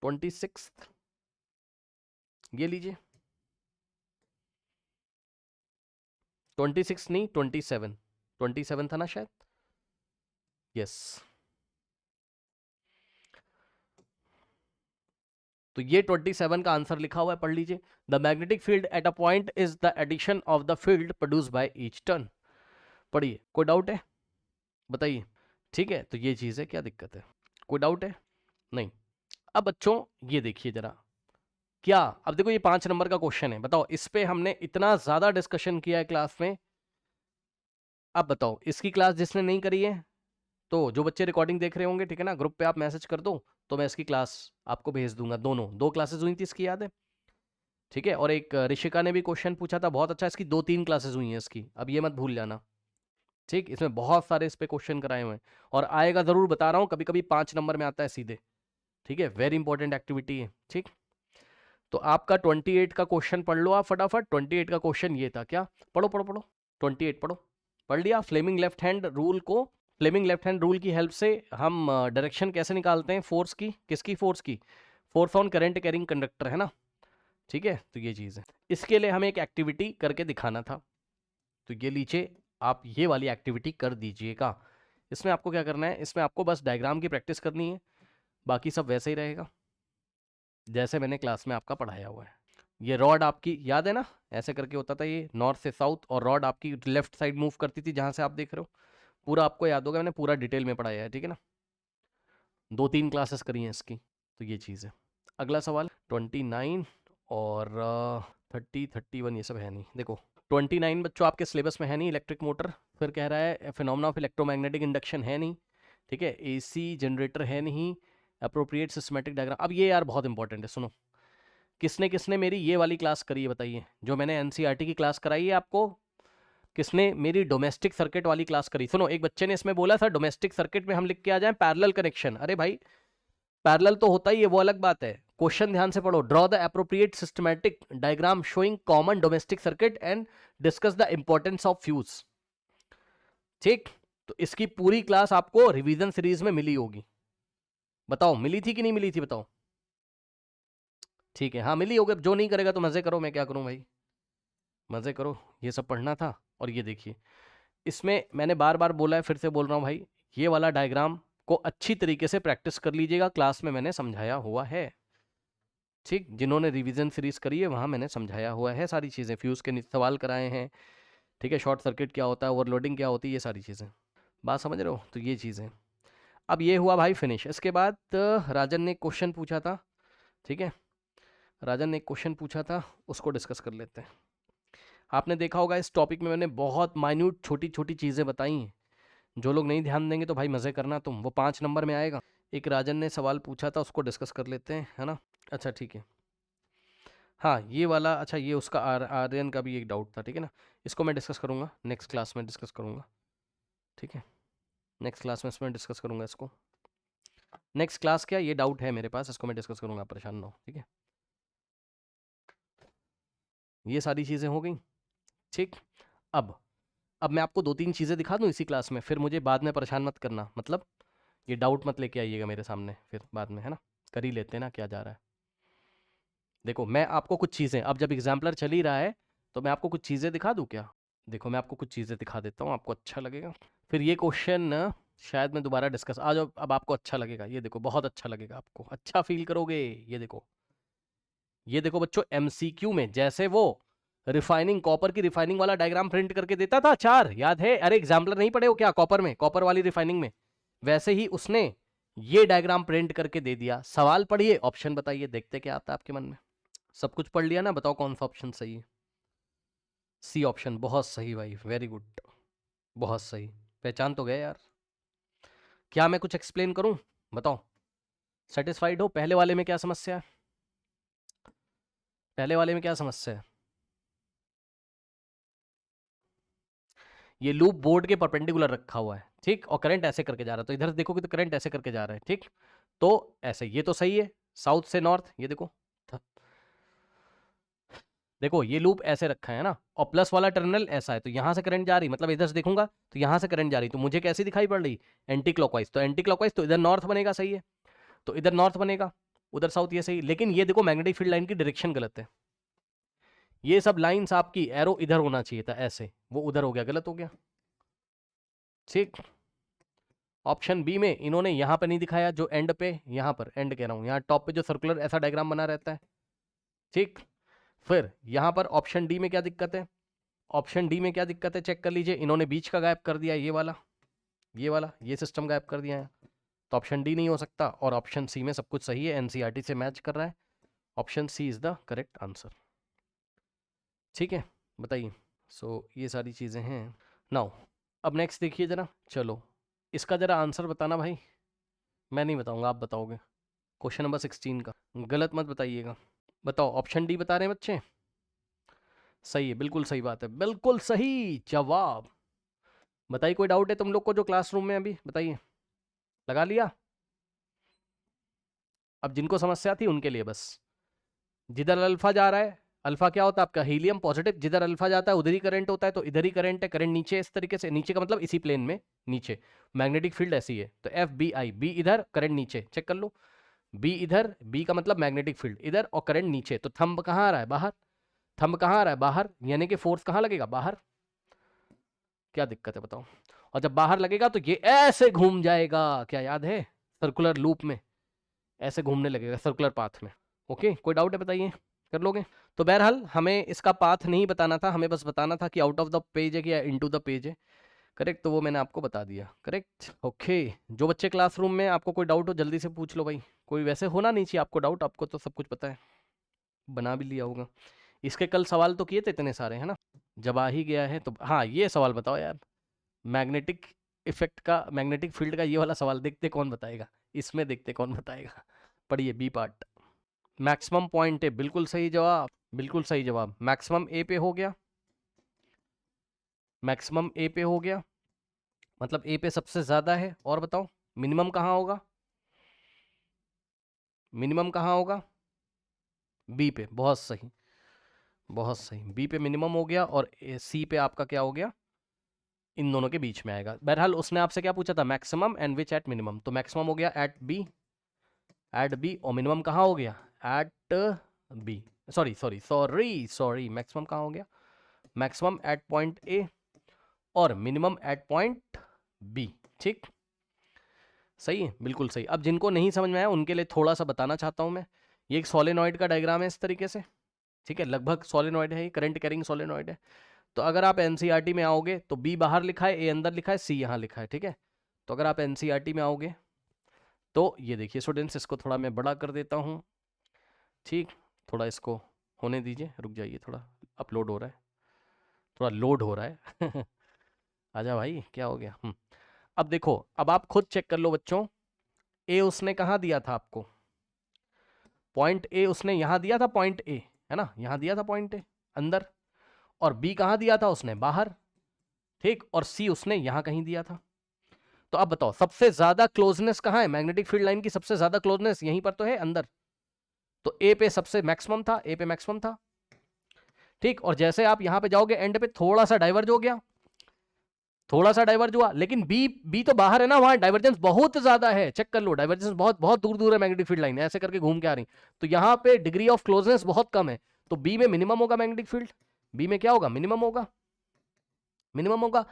26 ये लीजिए, 26 नहीं 27 था ना शायद, यस। तो ये 27 का आंसर लिखा हुआ है, पढ़ लीजिए। The magnetic field at a point is the addition of the field produce by each turn. पढ़िए, कोई डाउट है बताइए? ठीक है, तो ये चीज है, क्या दिक्कत है? कोई डाउट है? नहीं। अब बच्चों ये देखिए जरा, क्या, अब देखो ये 5 नंबर का क्वेश्चन है, बताओ इस पे हमने इतना ज्यादा डिस्कशन किया है क्लास में। अब बताओ इसकी क्लास जिसने नहीं करी है, तो जो बच्चे रिकॉर्डिंग देख रहे होंगे, ठीक है ना, ग्रुप पे आप मैसेज कर दो, तो मैं इसकी क्लास आपको भेज दूंगा। दोनों 2 क्लासेस हुई थी इसकी, याद है? ठीक है। और एक ऋषिका ने भी क्वेश्चन पूछा था, बहुत अच्छा, इसकी 2-3 क्लासेस हुई हैं इसकी, अब ये मत भूल जाना, ठीक। इसमें बहुत सारे इस पे क्वेश्चन कराए हुए हैं, और आएगा जरूर, बता रहा हूँ, कभी कभी 5 नंबर में आता है सीधे, ठीक है। वेरी इंपॉर्टेंट एक्टिविटी है, ठीक। तो आपका 28 का क्वेश्चन पढ़ लो आप फटाफट। 28 का क्वेश्चन ये था, क्या? पढ़ो पढ़ो पढ़ो, 28 पढ़ो। पढ़ लिया? फ्लेमिंग लेफ्ट हैंड रूल को, फ्लेमिंग लेफ्ट हैंड रूल की हेल्प से हम डायरेक्शन कैसे निकालते हैं? फोर्स की, किसकी फोर्स की? Force on current carrying conductor, है ना, ठीक है। तो ये चीज़ है, इसके लिए हमें एक एक्टिविटी करके दिखाना था, तो ये लीजिए, आप ये वाली एक्टिविटी कर दीजिएगा। इसमें आपको क्या करना है? इसमें आपको बस डायग्राम की प्रैक्टिस करनी है, बाकी सब वैसे ही रहेगा जैसे मैंने क्लास में आपका पढ़ाया हुआ है। ये रॉड आपकी याद है ना, ऐसे करके होता था ये नॉर्थ से साउथ, और रॉड आपकी लेफ्ट साइड मूव करती थी जहां से आप देख रहे हो। पूरा आपको याद होगा, मैंने पूरा डिटेल में पढ़ाया है, ठीक है ना, 2-3 क्लासेस करी हैं इसकी। तो ये चीज़ है। अगला सवाल 29 और 30, 31 ये सब है नहीं। देखो 29 बच्चों आपके सिलेबस में है नहीं, इलेक्ट्रिक मोटर। फिर कह रहा है फिनोमेना ऑफ इलेक्ट्रोमैग्नेटिक इंडक्शन है नहीं, ठीक है, एसी जनरेटर है नहीं, अप्रोप्रिएट सिस्टमेटिक डायग्राम। अब ये यार बहुत इंपॉर्टेंट है, सुनो। किसने किसने मेरी ये वाली क्लास करी है बताइए, जो मैंने एनसीईआरटी की क्लास कराई है आपको, किसने मेरी डोमेस्टिक सर्किट वाली क्लास करी? सुनो, एक बच्चे ने इसमें बोला था डोमेस्टिक सर्किट में हम लिख के आ जाएं पैरेलल कनेक्शन। अरे भाई पैरेलल तो होता ही है, वो अलग बात है। क्वेश्चन ध्यान से पढ़ो, draw the appropriate systematic diagram showing common domestic circuit and discuss the importance of fuse. ठीक, तो इसकी पूरी क्लास आपको रिवीजन सीरीज में मिली होगी। बताओ मिली थी कि नहीं मिली थी, बताओ। ठीक है, हाँ मिली होगी। जो नहीं करेगा तो मजे करो, मैं क्या करूं भाई, मजे करो। ये सब पढ़ना था। और ये देखिए, इसमें मैंने बार बार बोला है, फिर से बोल रहा हूं भाई, ये वाला डायग्राम को अच्छी तरीके से प्रैक्टिस कर लीजिएगा, क्लास में मैंने समझाया हुआ है। ठीक, जिन्होंने रिवीजन सीरीज करी है वहां मैंने समझाया हुआ है सारी चीज़ें, फ्यूज़ के सवाल कराए हैं, ठीक है, शॉर्ट सर्किट क्या होता है, ओवरलोडिंग क्या होती है, ये सारी चीज़ें। बात समझ रहे हो? तो ये चीज़ें। अब ये हुआ भाई फिनिश। इसके बाद राजन ने क्वेश्चन पूछा था, ठीक है, राजन ने एक क्वेश्चन पूछा था, उसको डिस्कस कर लेते हैं। आपने देखा होगा इस टॉपिक में मैंने बहुत माइन्यूट छोटी छोटी चीज़ें बताई हैं। जो लोग नहीं ध्यान देंगे तो भाई मज़े करना तुम, वो 5 नंबर में आएगा। एक राजन ने सवाल पूछा था, उसको डिस्कस कर लेते हैं, है ना। अच्छा ठीक है, हाँ ये वाला, अच्छा ये उसका आर्यन का भी एक डाउट था, ठीक है ना। इसको मैं डिस्कस करूँगा नेक्स्ट क्लास में, डिस्कस करूँगा, ठीक है, नेक्स्ट क्लास में इसमें डिस्कस करूँगा इसको। नेक्स्ट क्लास क्या, ये डाउट है मेरे पास, इसको मैं डिस्कस करूँगा, परेशान ना हो, ठीक है। ये सारी चीज़ें हो गई, ठीक। अब मैं आपको 2-3 चीज़ें दिखा दूँ इसी क्लास में, फिर मुझे बाद में परेशान मत करना, मतलब ये डाउट मत लेके आइएगा मेरे सामने फिर बाद में, है ना। कर ही लेते हैं ना, क्या जा रहा है। देखो मैं आपको कुछ चीज़ें, अब जब एग्जाम्पलर चल ही रहा है तो मैं आपको कुछ चीज़ें दिखा दूँ क्या। देखो मैं आपको कुछ चीज़ें दिखा देता हूँ, आपको अच्छा लगेगा। फिर ये क्वेश्चन शायद मैं दोबारा डिस्कस, आज अब आपको अच्छा लगेगा, ये देखो बहुत अच्छा लगेगा आपको, अच्छा फील करोगे। ये देखो, ये देखो बच्चों, एमसीक्यू में जैसे वो रिफाइनिंग, कॉपर की रिफाइनिंग वाला डायग्राम प्रिंट करके देता था 4, याद है? अरे एग्जाम्पलर नहीं पढ़े हो क्या कॉपर में, कॉपर वाली रिफाइनिंग में? वैसे ही उसने ये डायग्राम प्रिंट करके दे दिया। सवाल पढ़िए, ऑप्शन बताइए, देखते क्या आता है आपके मन में। सब कुछ पढ़ लिया ना, बताओ कौन सा ऑप्शन सही है। सी ऑप्शन, बहुत सही भाई, वेरी गुड, बहुत सही, पहचान तो गए यार। क्या मैं कुछ एक्सप्लेन करूं, बताओ। सेटिस्फाइड हो? पहले वाले में क्या समस्या है, पहले वाले में क्या समस्या है? ये लूप बोर्ड के परपेंडिकुलर रखा हुआ है, ठीक, और करंट ऐसे करके जा रहा है, तो इधर देखोगे तो करंट ऐसे करके जा रहा है, ठीक। तो ऐसे, ये तो सही है, साउथ से नॉर्थ, ये देखो, देखो ये लूप ऐसे रखा है ना, और प्लस वाला टर्मिनल ऐसा है, तो यहां से करंट जा रही, मतलब इधर से देखूंगा तो यहां से करंट जा रही, तो मुझे कैसी दिखाई पड़ रही, एंटी क्लॉकवाइज। तो एंटी क्लॉकवाइज तो इधर नॉर्थ बनेगा, सही है, तो इधर नॉर्थ बनेगा, उधर साउथ, ये सही। लेकिन ये देखो मैग्नेटिक फील्ड लाइन की डायरेक्शन गलत है, ये सब लाइंस आपकी एरो इधर होना चाहिए था ऐसे, वो उधर हो गया, गलत हो गया, ठीक। ऑप्शन बी में इन्होंने यहाँ पे नहीं दिखाया, जो एंड पे, यहाँ पर एंड कह रहा हूँ, यहाँ टॉप पे जो सर्कुलर ऐसा डायग्राम बना रहता है, ठीक। फिर यहाँ पर ऑप्शन डी में क्या दिक्कत है, ऑप्शन डी में क्या दिक्कत है चेक कर लीजिए, इन्होंने बीच का गायब कर दिया, ये वाला, ये वाला, ये सिस्टम गायब कर दिया है, तो ऑप्शन डी नहीं हो सकता, और ऑप्शन सी में सब कुछ सही है, एनसीईआरटी से मैच कर रहा है, option C is the correct answer, ठीक है। बताइए, सो ये सारी चीज़ें हैं। नाउ अब नेक्स्ट देखिए जरा, चलो इसका जरा आंसर बताना भाई, मैं नहीं बताऊंगा, आप बताओगे। क्वेश्चन नंबर 16 का, गलत मत बताइएगा। बताओ, ऑप्शन डी बता रहे हैं बच्चे, सही है, बिल्कुल सही बात है, बिल्कुल सही जवाब। बताइए, कोई डाउट है तुम लोग को जो क्लासरूम में, अभी बताइए, लगा लिया। अब जिनको समस्या थी उनके लिए बस, जिधर अल्फा जा रहा है, अल्फा क्या होता है आपका, हीलियम पॉजिटिव, जिधर अल्फा जाता है उधर ही करंट होता है, तो इधर ही करंट है, करंट नीचे इस तरीके से, नीचे का मतलब इसी प्लेन में नीचे, मैग्नेटिक फील्ड ऐसी है, तो एफ बी आई, बी इधर करंट नीचे, चेक कर लो, बी इधर, बी का मतलब मैग्नेटिक फील्ड इधर और करंट नीचे, तो थंब कहाँ आ रहा है, बाहर, थंब कहाँ आ रहा है, बाहर, यानी कि फोर्स कहाँ लगेगा, बाहर। क्या दिक्कत है बताओ। और जब बाहर लगेगा तो ये ऐसे घूम जाएगा, क्या याद है, सर्कुलर लूप में ऐसे घूमने लगेगा, सर्कुलर पाथ में। ओके, कोई डाउट है बताइए, कर लोगे? तो बहरहाल हमें इसका पाथ नहीं बताना था, हमें बस बताना था कि आउट ऑफ द पेज है कि या इनटू द पेज है। करेक्ट, तो वो मैंने आपको बता दिया। Correct, okay. जो बच्चे क्लासरूम में आपको कोई डाउट हो जल्दी से पूछ लो भाई, कोई वैसे होना नहीं चाहिए आपको डाउट, आपको तो सब कुछ पता है, बना भी लिया होगा। इसके कल सवाल तो किए थे इतने सारे, है ना? जब आ ही गया है तो हाँ, ये सवाल बताओ यार, मैग्नेटिक इफेक्ट का, मैग्नेटिक फील्ड का ये वाला सवाल देखते कौन बताएगा, इसमें देखते कौन बताएगा। पढ़िए B part. Maximum point A, बिल्कुल सही जवाब, बिल्कुल सही जवाब। मैक्सिमम ए पे हो गया, मैक्सिमम ए पे हो गया, मतलब ए पे सबसे ज्यादा है। और बताओ मिनिमम कहाँ होगा? मिनिमम कहाँ होगा? बी पे, बहुत सही, बहुत सही। बी पे मिनिमम हो गया और सी पे आपका क्या हो गया? इन दोनों के बीच में आएगा। बहरहाल उसने आपसे क्या पूछा था? Maximum and which at minimum, तो मैक्सिमम हो गया एट बी, एट बी, और मिनिमम कहाँ हो गया? At B, sorry sorry sorry sorry, maximum कहाँ हो गया? मैक्सिमम एट पॉइंट ए और मिनिमम एट पॉइंट बी। ठीक, सही है, बिल्कुल सही। अब जिनको नहीं समझ में आया उनके लिए थोड़ा सा बताना चाहता हूं मैं। ये एक सोलेनॉइड का डायग्राम है इस तरीके से, ठीक है, लगभग सोलेनॉइड है, ये करंट कैरिंग सोलेनॉइड है। तो अगर आप एनसीईआरटी में आओगे तो बी बाहर लिखा है, ए अंदर लिखा है, सी यहाँ लिखा है, ठीक है। तो अगर आप एनसीईआरटी में आओगे तो ये देखिए स्टूडेंट्स, इसको थोड़ा मैं बड़ा कर देता हूँ, ठीक, थोड़ा इसको होने दीजिए, रुक जाइए, थोड़ा अपलोड हो रहा है, थोड़ा लोड हो रहा है। आजा भाई, क्या हो गया? अब देखो, अब आप खुद चेक कर लो बच्चों, ए उसने कहाँ दिया था आपको? पॉइंट ए उसने यहाँ दिया था, पॉइंट ए, है ना, यहाँ दिया था पॉइंट ए अंदर, और बी कहाँ दिया था उसने? बाहर, ठीक, और सी उसने यहाँ कहीं दिया था। तो अब बताओ सबसे ज्यादा क्लोजनेस कहाँ है? मैग्नेटिक फील्ड लाइन की सबसे ज्यादा क्लोजनेस यहीं पर तो है, अंदर। तो ए पे सबसे मैक्सिमम था, ए पे मैक्सिमम था, ठीक। और जैसे आप यहां पे जाओगे एंड पे थोड़ा सा डाइवर्ज हो गया, थोड़ा सा डाइवर्ज हुआ, लेकिन बी तो बाहर है ना, वहां डाइवर्जेंस बहुत ज्यादा है, चेक कर लो, डाइवर्जेंस बहुत बहुत दूर दूर है मैग्नेटिक फील्ड लाइन, ऐसे करके घूम के आ रही। तो यहाँ पे डिग्री ऑफ क्लोजनेस बहुत कम है, तो बी में मिनिमम होगा मैग्नेटिक फील्ड, बी में क्या होगा? मिनिमम होगा, मिनिमम होगा,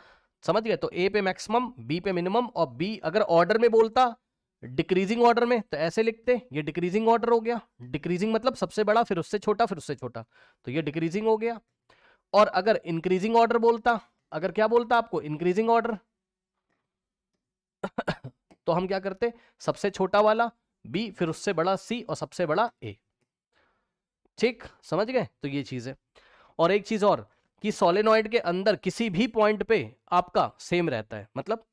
समझ गए? तो ए पे मैक्सिमम, बी पे मिनिमम, और बी अगर ऑर्डर में बोलता डिक्रीजिंग ऑर्डर में तो ऐसे लिखते, ये डिक्रीजिंग ऑर्डर हो गया, डिक्रीजिंग मतलब सबसे बड़ा फिर उससे छोटा फिर उससे छोटा, तो ये डिक्रीजिंग हो गया। और अगर इंक्रीजिंग ऑर्डर बोलता, अगर क्या बोलता आपको? इंक्रीजिंग ऑर्डर, तो हम क्या करते? सबसे छोटा वाला बी, फिर उससे बड़ा सी, और सबसे बड़ा ए, ठीक, समझ गए? तो ये चीज है। और एक चीज और कि सोलेनॉइड के अंदर किसी भी पॉइंट पे आपका सेम रहता है, मतलब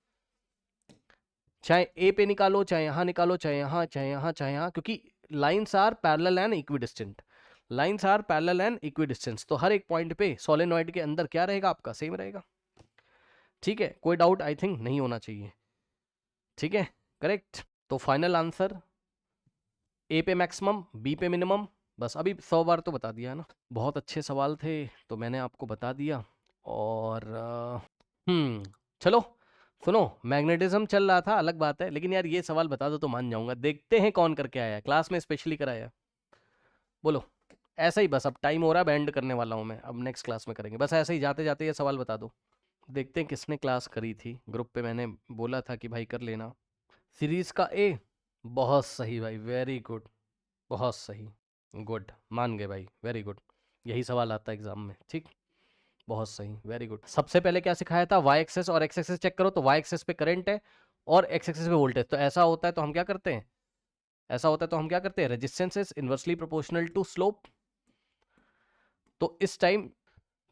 चाहे ए पे निकालो, चाहे यहां निकालो, चाहे यहां, चाहे यहां, चाहे यहां, क्योंकि lines are parallel and equidistant, lines are parallel and equidistant, तो हर एक पॉइंट पे सोलेनॉइड के अंदर क्या रहेगा आपका? सेम रहेगा, ठीक है। कोई डाउट आई थिंक नहीं होना चाहिए, ठीक है, करेक्ट। तो फाइनल आंसर ए पे मैक्सिमम, बी पे मिनिमम, बस अभी 100 बार तो बता दिया है ना। बहुत अच्छे सवाल थे तो मैंने आपको बता दिया। और चलो सुनो, मैग्नेटिज्म चल रहा था अलग बात है, लेकिन यार ये सवाल बता दो तो मान जाऊंगा। देखते हैं कौन करके आया है, क्लास में स्पेशली कराया, बोलो। ऐसा ही, बस अब टाइम हो रहा है, बैंड करने वाला हूँ मैं, अब नेक्स्ट क्लास में करेंगे, बस ऐसे ही जाते जाते ये सवाल बता दो। देखते हैं किसने क्लास करी थी, ग्रुप पे मैंने बोला था कि भाई कर लेना। सीरीज का ए, बहुत सही भाई, वेरी गुड, बहुत सही, गुड, मान गए भाई, वेरी गुड। यही सवाल आता है एग्जाम में, ठीक, बहुत सही, वेरी गुड। सबसे पहले क्या सिखाया था? वाई एक्सेस और एक्स एक्सेस चेक करो, तो वाई एक्सेस पे करंट है और एक्स एक्सेस पे वोल्टेज, तो ऐसा होता है तो हम क्या करते हैं? ऐसा होता है तो हम क्या करते हैं? Resistance is inversely proportional to slope, तो इस time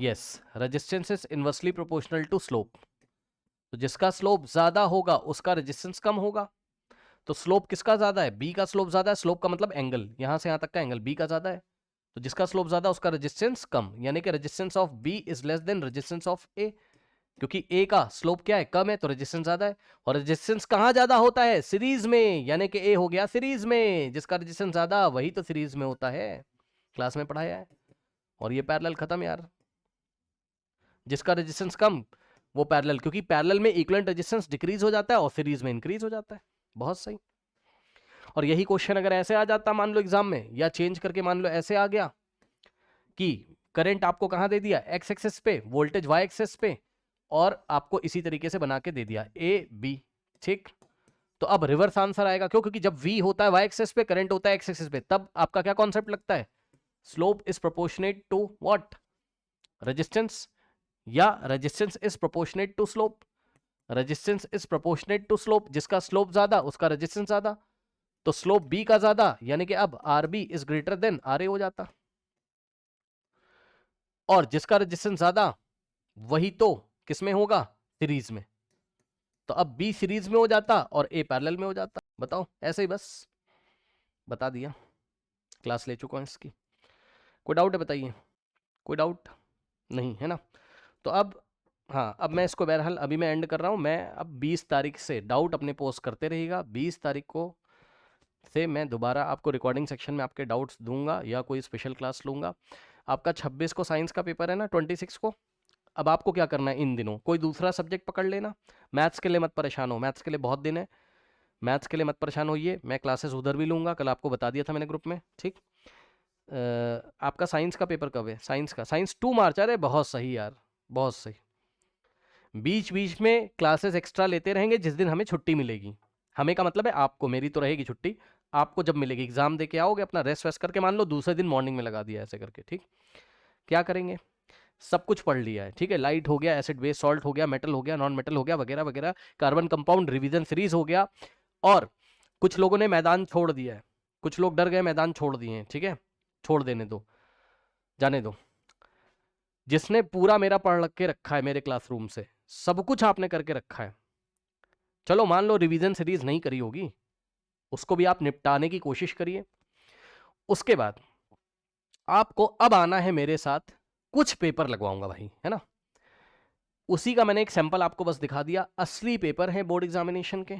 yes, resistance is inversely proportional to slope, तो जिसका स्लोप ज्यादा होगा उसका रेजिस्टेंस कम होगा। तो स्लोप किसका ज्यादा है? बी का स्लोप ज्यादा है, स्लोप का मतलब एंगल, यहां से यहां तक का एंगल बी का ज्यादा है, तो जिसका स्लोप ज्यादा उसका रेजिस्टेंस कम, यानी कि resistance of B is less than resistance of A, क्योंकि ए का स्लोप क्या है? कम है, तो रेजिस्टेंस ज्यादा है। और रेजिस्टेंस कहां ज्यादा होता है? सीरीज में, यानी कि ए हो गया सीरीज में, जिसका रेजिस्टेंस ज्यादा वही तो सीरीज में होता है, क्लास में पढ़ाया है। और ये पैरेलल खत्म यार, जिसका रेजिस्टेंस कम वो पैरेलल, क्योंकि पैरेलल में इक्विवेलेंट रेजिस्टेंस डिक्रीज हो जाता है और सीरीज में इंक्रीज हो जाता है। बहुत सही। और यही क्वेश्चन अगर ऐसे आ जाता मान लो एग्जाम में, या चेंज करके मान लो ऐसे आ गया कि करंट आपको कहां दे दिया? एक्स एक्सेस पे, वोल्टेज वाई एक्सेस पे, और आपको इसी तरीके से बना के दे दिया ए बी, ठीक। तो अब रिवर्स आंसर आएगा, क्यों? क्योंकि जब V होता है वाई एक्सेस पे, करंट होता है एक्स एक्सेस पे, तब आपका क्या कॉन्सेप्ट लगता है? Slope is proportionate to what, resistance, या resistance is proportionate to slope, resistance is proportionate to slope, जिसका स्लोप ज्यादा उसका रेजिस्टेंस ज्यादा, तो स्लोप बी का ज्यादा यानी कि अब R B is greater than R A हो जाता, और जिसका रेजिस्टेंस ज्यादा वही तो किसमें होगा, सीरीज में, तो अब बी सीरीज में हो जाता और ए पैरेलल में हो जाता। बताओ, ऐसे ही बस बता दिया, क्लास ले चुका हूं इसकी। कोई डाउट है बताइए, कोई डाउट नहीं है ना। तो अब हाँ, अब मैं इसको बहरहाल अभी मैं एंड कर रहा हूँ। मैं अब 20 तारीख से डाउट अपने पोस्ट करते रहिएगा। 20 तारीख को से मैं दोबारा आपको रिकॉर्डिंग सेक्शन में आपके डाउट्स दूंगा या कोई स्पेशल क्लास लूँगा। आपका 26 को साइंस का पेपर है ना, 26 को। अब आपको क्या करना है, इन दिनों कोई दूसरा सब्जेक्ट पकड़ लेना। मैथ्स के लिए मत परेशान हो, मैथ्स के लिए बहुत दिन है, मैथ्स के लिए मत परेशान होइए। मैं क्लासेस उधर भी लूँगा, कल आपको बता दिया था मैंने ग्रुप में, ठीक। आपका साइंस का पेपर कब है, साइंस का, साइंस 2 मार्च। अरे बहुत सही यार, बहुत सही। बीच बीच में क्लासेस एक्स्ट्रा लेते रहेंगे जिस दिन हमें छुट्टी मिलेगी। हमें का मतलब है आपको, मेरी तो रहेगी छुट्टी, आपको जब मिलेगी एग्जाम दे के आओगे अपना रेस्ट वेस्ट करके, मान लो दूसरे दिन मॉर्निंग में लगा दिया ऐसे करके, ठीक। क्या करेंगे, सब कुछ पढ़ लिया है, ठीक है। लाइट हो गया, एसिड बेस सॉल्ट हो गया, मेटल हो गया, नॉन मेटल हो गया, वगैरह वगैरह, कार्बन कंपाउंड रिवीजन सीरीज हो गया। और कुछ लोगों ने मैदान छोड़ दिया है, कुछ लोग डर गए, मैदान छोड़ दिए हैं, ठीक है, छोड़ देने दो, जाने दो। जिसने पूरा मेरा पढ़ के रखा है मेरे क्लासरूम से, सब कुछ आपने करके रखा है, चलो मान लो रिवीजन सीरीज नहीं करी होगी, उसको भी आप निपटाने की कोशिश करिए। उसके बाद आपको अब आना है मेरे साथ, कुछ पेपर लगवाऊंगा भाई, है ना। उसी का मैंने एक सैंपल आपको बस दिखा दिया। असली पेपर है बोर्ड एग्जामिनेशन के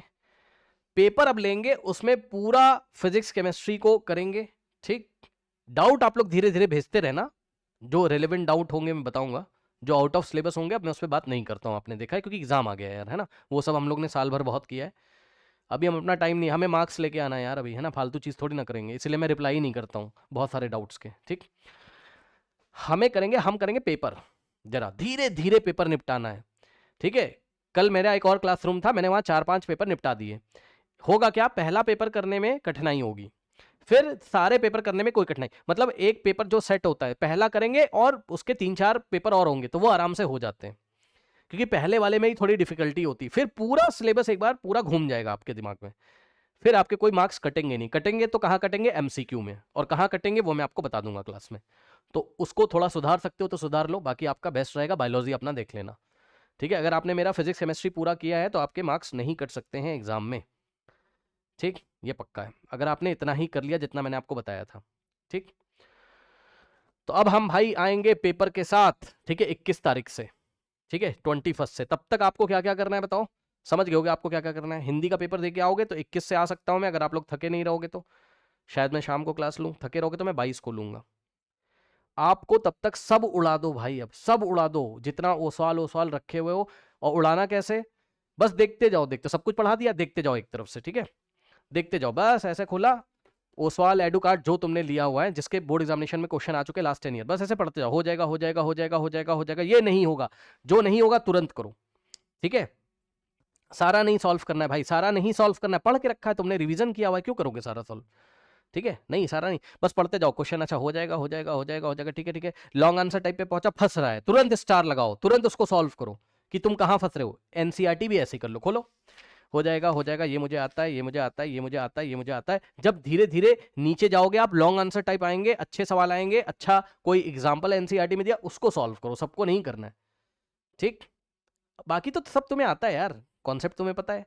पेपर अब लेंगे, उसमें पूरा फिजिक्स केमिस्ट्री को करेंगे, ठीक। डाउट आप लोग धीरे धीरे भेजते रहना, जो रेलेवेंट डाउट होंगे मैं बताऊंगा, जो आउट ऑफ सिलेबस होंगे अब मैं उस पर बात नहीं करता हूँ, आपने देखा है, क्योंकि एग्जाम आ गया है यार, है ना। वो सब हम लोग ने साल भर बहुत किया है, अभी हम अपना टाइम नहीं, हमें मार्क्स लेके आना है यार अभी, है ना, फालतू चीज़ थोड़ी ना करेंगे, इसलिए मैं रिप्लाई नहीं करता हूँ बहुत सारे डाउट्स के, ठीक। हम करेंगे पेपर, जरा धीरे धीरे पेपर निपटाना है, ठीक है। कल मेरा एक और क्लासरूम था, मैंने वहाँ 4-5 पेपर निपटा दिए। होगा क्या, पहला पेपर करने में कठिनाई होगी, फिर सारे पेपर करने में कोई कठिनाई, मतलब एक पेपर जो सेट होता है पहला करेंगे और उसके 3-4 पेपर और होंगे तो वो आराम से हो जाते हैं, क्योंकि पहले वाले में ही थोड़ी डिफिकल्टी होती है। फिर पूरा सिलेबस एक बार पूरा घूम जाएगा आपके दिमाग में, फिर आपके कोई मार्क्स कटेंगे नहीं, कटेंगे तो कहाँ कटेंगे, एमसीक्यू में, और कहाँ कटेंगे वो मैं आपको बता दूंगा क्लास में। तो उसको थोड़ा सुधार सकते हो तो सुधार लो, बाकी आपका बेस्ट रहेगा बायोलॉजी अपना देख लेना, ठीक है। अगर आपने मेरा फिजिक्स केमिस्ट्री पूरा किया है तो आपके मार्क्स नहीं कट सकते हैं एग्जाम में, ठीक, ये पक्का है, अगर आपने इतना ही कर लिया जितना मैंने आपको बताया था, ठीक। तो अब हम भाई आएंगे पेपर के साथ, ठीक है, 21 तारीख से, ठीक है, 21 से। तब तक आपको क्या क्या करना है बताओ, समझ गए होगे आपको क्या क्या करना है। हिंदी का पेपर देके आओगे तो 21 से आ सकता हूं मैं, अगर आप लोग थके नहीं रहोगे तो शायद मैं शाम को क्लास लूं, थके रहोगे तो मैं 22 को लूंगा। आपको तब तक सब उड़ा दो भाई, अब सब उड़ा दो, जितना ओसवाल रखे हुए हो। और उड़ाना कैसे, बस देखते जाओ, देखते, सब कुछ पढ़ा दिया, देखते जाओ एक तरफ से, ठीक है, देखते जाओ, बस ऐसे खोला ओसवाल एडू कार्ड जो तुमने लिया हुआ है, जिसके बोर्ड एग्जामिनेशन में क्वेश्चन आ चुके लास्ट 10 ईयर, बस ऐसे पढ़ते जाओ, हो जाएगा हो जाएगा हो जाएगा हो जाएगा हो जाएगा। ये नहीं होगा, जो नहीं होगा तुरंत करो, ठीक है। सारा नहीं सॉल्व करना है भाई, सारा नहीं सॉल्व करना है, पढ़ के रखा है तुमने, रिवीजन किया हुआ है, क्यों करोगे सारा सॉल्व, ठीक है। नहीं सारा नहीं, बस पढ़ते जाओ क्वेश्चन, अच्छा हो जाएगा हो जाएगा हो जाएगा हो जाएगा, ठीक है ठीक है। लॉन्ग आंसर टाइप पे पहुंचा, फंस रहा है, तुरंत स्टार लगाओ, तुरंत उसको सॉल्व करो कि तुम कहां फंस रहे हो। एनसीईआरटी भी ऐसे ही कर लो, खोलो, हो जाएगा हो जाएगा, ये मुझे आता है, ये मुझे आता है, ये मुझे आता है, ये मुझे आता है। जब धीरे धीरे नीचे जाओगे आप, लॉन्ग आंसर टाइप आएंगे, अच्छे सवाल आएंगे, अच्छा कोई एग्जाम्पल एनसीईआरटी में दिया उसको सॉल्व करो, सबको नहीं करना है, ठीक। बाकी तो सब तुम्हें आता है यार, कॉन्सेप्ट तुम्हें पता है।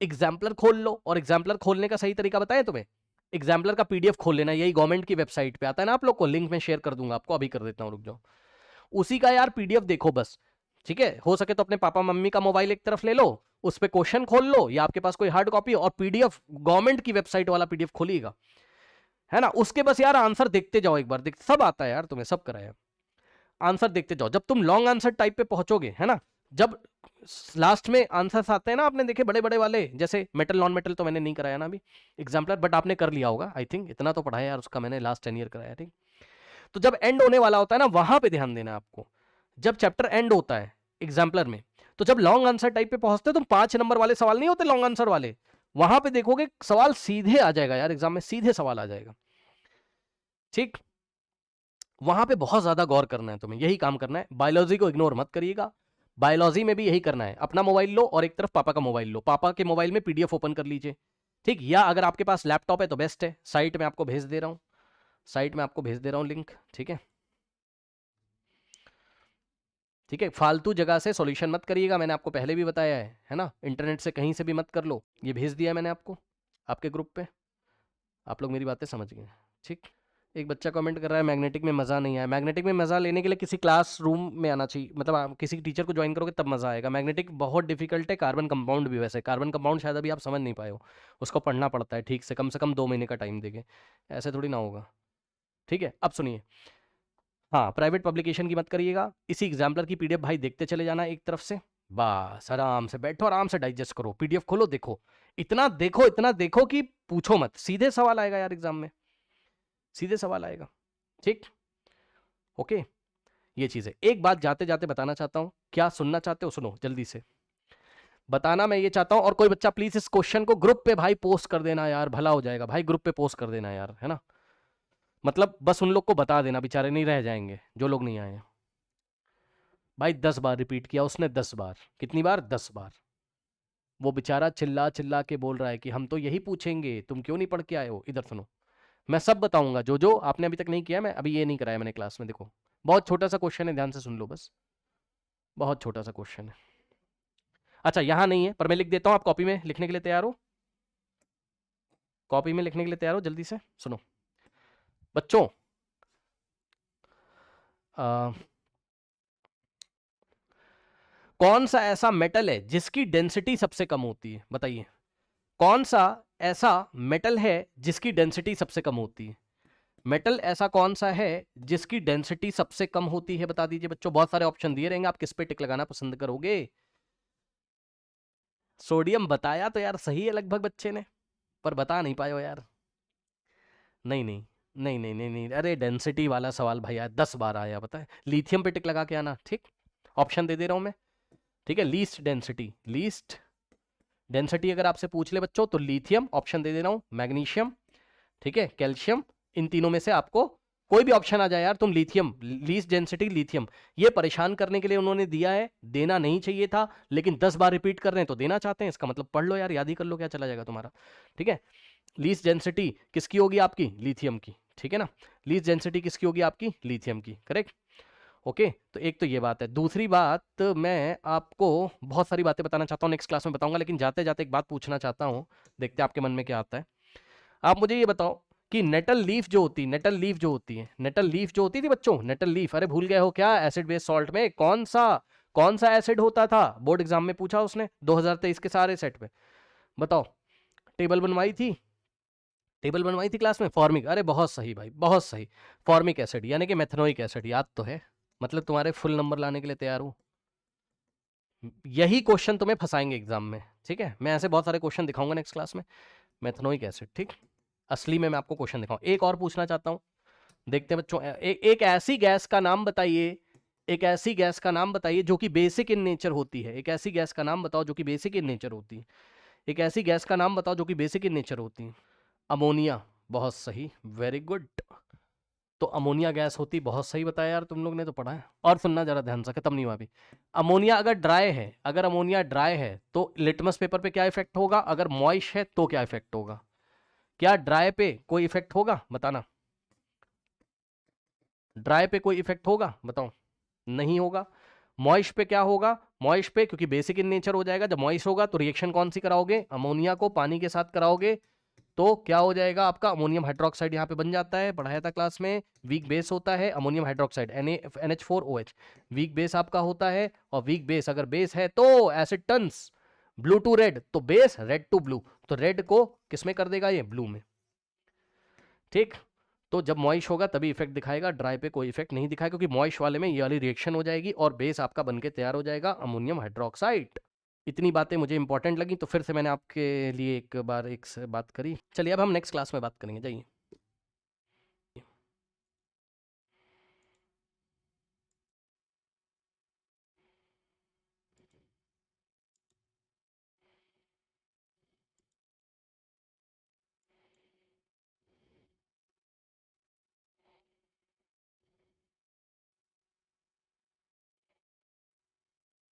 एग्जाम्पलर खोल लो, और एग्जाम्पलर खोलने का सही तरीका बताया तुम्हें, एग्जाम्पलर का पीडीएफ खोल लेना, यही गवर्नमेंट की वेबसाइट पे आता है ना, आप लोग को लिंक में शेयर कर दूंगा आपको, अभी कर देता हूँ, रुक जाओ। उसी का यार पीडीएफ देखो बस, ठीक है। हो सके तो अपने पापा मम्मी का मोबाइल एक तरफ ले लो, उस पे क्वेश्चन खोल लो, या आपके पास कोई हार्ड कॉपी, और पीडीएफ गवर्नमेंट की वेबसाइट वाला पीडीएफ खोलिएगा, है ना। उसके बस यार आंसर देखते जाओ एक बार, देख सब आता है यार तुम्हें, सब कराया, आंसर देखते जाओ। जब तुम लॉन्ग आंसर टाइप पे पहुंचोगे, है ना, जब लास्ट में आंसर्स आते हैं ना, आपने देखे बड़े बड़े वाले, जैसे मेटल नॉन मेटल तो मैंने नहीं कराया ना अभी एग्जाम्पलर, बट आपने कर लिया होगा आई थिंक, इतना तो पढ़ाया यार उसका मैंने, लास्ट 10 ईयर कराया, ठीक। तो जब एंड होने वाला होता है ना, वहां पे ध्यान देना आपको, जब चैप्टर एंड होता है एग्जाम्पलर में, तो जब लॉन्ग आंसर टाइप पे पहुंचते हो तुम, 5 नंबर वाले सवाल नहीं होते लॉन्ग आंसर वाले, वहां पे देखोगे सवाल सीधे आ जाएगा यार, एग्जाम में सीधे सवाल आ जाएगा, ठीक। वहां पे बहुत ज्यादा गौर करना है तुम्हें, यही काम करना है। बायोलॉजी को इग्नोर मत करिएगा, बायोलॉजी में भी यही करना है। अपना मोबाइल लो और एक तरफ पापा का मोबाइल लो, पापा के मोबाइल में पीडीएफ ओपन कर लीजिए, ठीक। या अगर आपके पास लैपटॉप है तो बेस्ट है, साइट में आपको भेज दे रहा हूं, साइट में आपको भेज दे रहा हूं लिंक, ठीक है। ठीक है, फालतू जगह से सॉल्यूशन मत करिएगा, मैंने आपको पहले भी बताया है ना। इंटरनेट से कहीं से भी मत कर लो, ये भेज दिया है मैंने आपको आपके ग्रुप पे, आप लोग मेरी बातें समझ गए, ठीक। एक बच्चा कमेंट कर रहा है मैग्नेटिक में मज़ा नहीं आया। मैग्नेटिक में मज़ा लेने के लिए किसी क्लास रूम में आना चाहिए, मतलब आप किसी टीचर को ज्वाइन करोगे तब मज़ा आएगा। मैग्नेटिक बहुत डिफिकल्ट है, कार्बन कंपाउंड भी वैसे, कार्बन कंपाउंड शायद अभी आप समझ नहीं पाए हो, उसको पढ़ना पड़ता है ठीक से कम 2 महीने का टाइम देके, ऐसे थोड़ी ना होगा, ठीक है। अब सुनिए, हाँ प्राइवेट पब्लिकेशन की मत करिएगा, इसी एग्जाम्पलर की पीडीएफ भाई देखते चले जाना एक तरफ से, बस आराम से बैठो, आराम से डाइजेस्ट करो, पीडीएफ खोलो, देखो, इतना देखो कि पूछो मत, सीधे सवाल आएगा यार एग्जाम में, सीधे सवाल आएगा, ठीक। ओके, ये चीज़ है। एक बात जाते जाते बताना चाहता हूं, क्या सुनना चाहते हो सुनो जल्दी से, बताना मैं ये चाहता हूं। और कोई बच्चा प्लीज इस क्वेश्चन को ग्रुप पे भाई पोस्ट कर देना यार, भला हो जाएगा भाई, ग्रुप पे पोस्ट कर देना यार, है ना। मतलब बस उन लोग को बता देना, बेचारे नहीं रह जाएंगे जो लोग नहीं आए हैं। भाई 10 बार रिपीट किया उसने, 10 बार, कितनी बार, 10 बार। वो बेचारा चिल्ला चिल्ला के बोल रहा है कि हम तो यही पूछेंगे, तुम क्यों नहीं पढ़ के आए हो। इधर सुनो, मैं सब बताऊंगा, जो जो आपने अभी तक नहीं किया, मैं अभी ये नहीं कराया मैंने क्लास में। देखो बहुत छोटा सा क्वेश्चन है, ध्यान से सुन लो बस, बहुत छोटा सा क्वेश्चन है। अच्छा यहाँ नहीं है पर मैं लिख देता हूँ, आप कॉपी में लिखने के लिए तैयार हो, कॉपी में लिखने के लिए तैयार हो, जल्दी से सुनो बच्चों। कौन सा ऐसा मेटल है जिसकी डेंसिटी सबसे कम होती है, बताइए। कौन सा ऐसा मेटल है जिसकी डेंसिटी सबसे कम होती है, मेटल ऐसा कौन सा है जिसकी डेंसिटी सबसे कम होती है, बता दीजिए बच्चों। बहुत सारे ऑप्शन दिए रहेंगे, आप किस पे टिक लगाना पसंद करोगे। सोडियम बताया तो यार सही है लगभग बच्चे ने, पर बता नहीं पाए हो यार। नहीं नहीं नहीं नहीं नहीं नहीं, अरे डेंसिटी वाला सवाल भाई यार 10 बार आया, पता है। लिथियम पे टिक लगा के आना, ठीक। ऑप्शन दे दे रहा हूं मैं, ठीक है। लीस्ट डेंसिटी, लीस्ट डेंसिटी अगर आपसे पूछ ले बच्चों तो लिथियम ऑप्शन दे दे रहा हूं, मैग्नीशियम, ठीक है, कैल्शियम, इन तीनों में से आपको कोई भी ऑप्शन आ जाए यार, तुम लिथियम, लीस्ट डेंसिटी लिथियम। ये परेशान करने के लिए उन्होंने दिया है, देना नहीं चाहिए था, लेकिन 10 बार रिपीट कर रहे हैं तो देना चाहते हैं, इसका मतलब पढ़ लो यार, याद ही कर लो, क्या चला जाएगा तुम्हारा, ठीक है। लीस्ट डेंसिटी किसकी होगी, आपकी लिथियम की, ठीक है ना। लीस्ट डेंसिटी किसकी होगी, आपकी लिथियम की, करेक्ट। ओके, तो एक तो ये बात है। दूसरी बात, मैं आपको बहुत सारी बातें बताना चाहता हूँ, नेक्स्ट क्लास में बताऊंगा, लेकिन जाते जाते एक बात पूछना चाहता हूँ, देखते हैं आपके मन में क्या आता है। आप मुझे ये बताओ कि नेटल लीफ जो होती है, नेटल लीफ जो होती है, नेटल लीफ जो होती थी बच्चों, नेटल लीफ, अरे भूल गए हो क्या, एसिड बेस सॉल्ट में कौन सा एसिड होता था, बोर्ड एग्जाम में पूछा उसने 2023 के सारे सेट पे, बताओ। टेबल बनवाई थी, टेबल बनवाई थी क्लास में, फॉर्मिक, अरे बहुत सही भाई, बहुत सही, फॉर्मिक एसिड यानी कि मेथनोइक एसिड, याद तो है, मतलब तुम्हारे फुल नंबर लाने के लिए तैयार हूँ। यही क्वेश्चन तुम्हें फंसाएंगे एग्जाम में, ठीक है। मैं ऐसे बहुत सारे क्वेश्चन दिखाऊंगा नेक्स्ट क्लास में, मेथनोइक एसिड, ठीक। असली में मैं आपको क्वेश्चन दिखाऊं। एक और पूछना चाहता हूं, देखते हैं बच्चों। एक ऐसी गैस का नाम बताइए, एक ऐसी गैस का नाम बताइए जो कि बेसिक इन नेचर होती है, एक ऐसी गैस का नाम बताओ जो कि बेसिक इन नेचर होती है, एक ऐसी गैस का नाम बताओ जो कि बेसिक इन नेचर होती है। अमोनिया, बहुत सही, वेरी गुड। तो अमोनिया गैस होती, बहुत सही बताया यार, तुम लोग ने तो पढ़ा है। और सुनना जरा ध्यान से, खत्म नहीं हुआ अभी। अमोनिया अगर ड्राई है, अगर अमोनिया ड्राई है तो लिटमस पेपर पे क्या इफेक्ट होगा, अगर मॉइस्ट है तो क्या इफेक्ट होगा, क्या ड्राई पे कोई इफेक्ट होगा, बताना। ड्राई पे कोई इफेक्ट होगा, बताओ। नहीं होगा। मॉइस्ट पे क्या होगा, मॉइस्ट पे क्योंकि बेसिक इन नेचर हो जाएगा, जब मॉइस्ट होगा तो रिएक्शन कौन सी कराओगे, अमोनिया को पानी के साथ कराओगे, तो क्या हो जाएगा आपका, अमोनियम हाइड्रोक्साइड यहाँ पे बन जाता है, पढ़ाया था क्लास में। वीक बेस होता है ammonium hydroxide, NH4OH, weak base आपका होता है। और वीक बेस अगर बेस है तो acid turns blue to red, तो बेस रेड टू ब्लू, तो रेड को किसमें कर देगा, ये ब्लू में, ठीक। तो जब मॉइस्ट होगा तभी इफेक्ट दिखाएगा, ड्राई पे कोई इफेक्ट नहीं दिखाएगा, क्योंकि मॉइस्ट वाले में ये वाली रिएक्शन हो जाएगी और बेस आपका बनके तैयार हो जाएगा अमोनियम हाइड्रोक्साइड। इतनी बातें मुझे इंपॉर्टेंट लगी तो फिर से मैंने आपके लिए एक बार एक बात करी। चलिए अब हम नेक्स्ट क्लास में बात करेंगे, जाइए।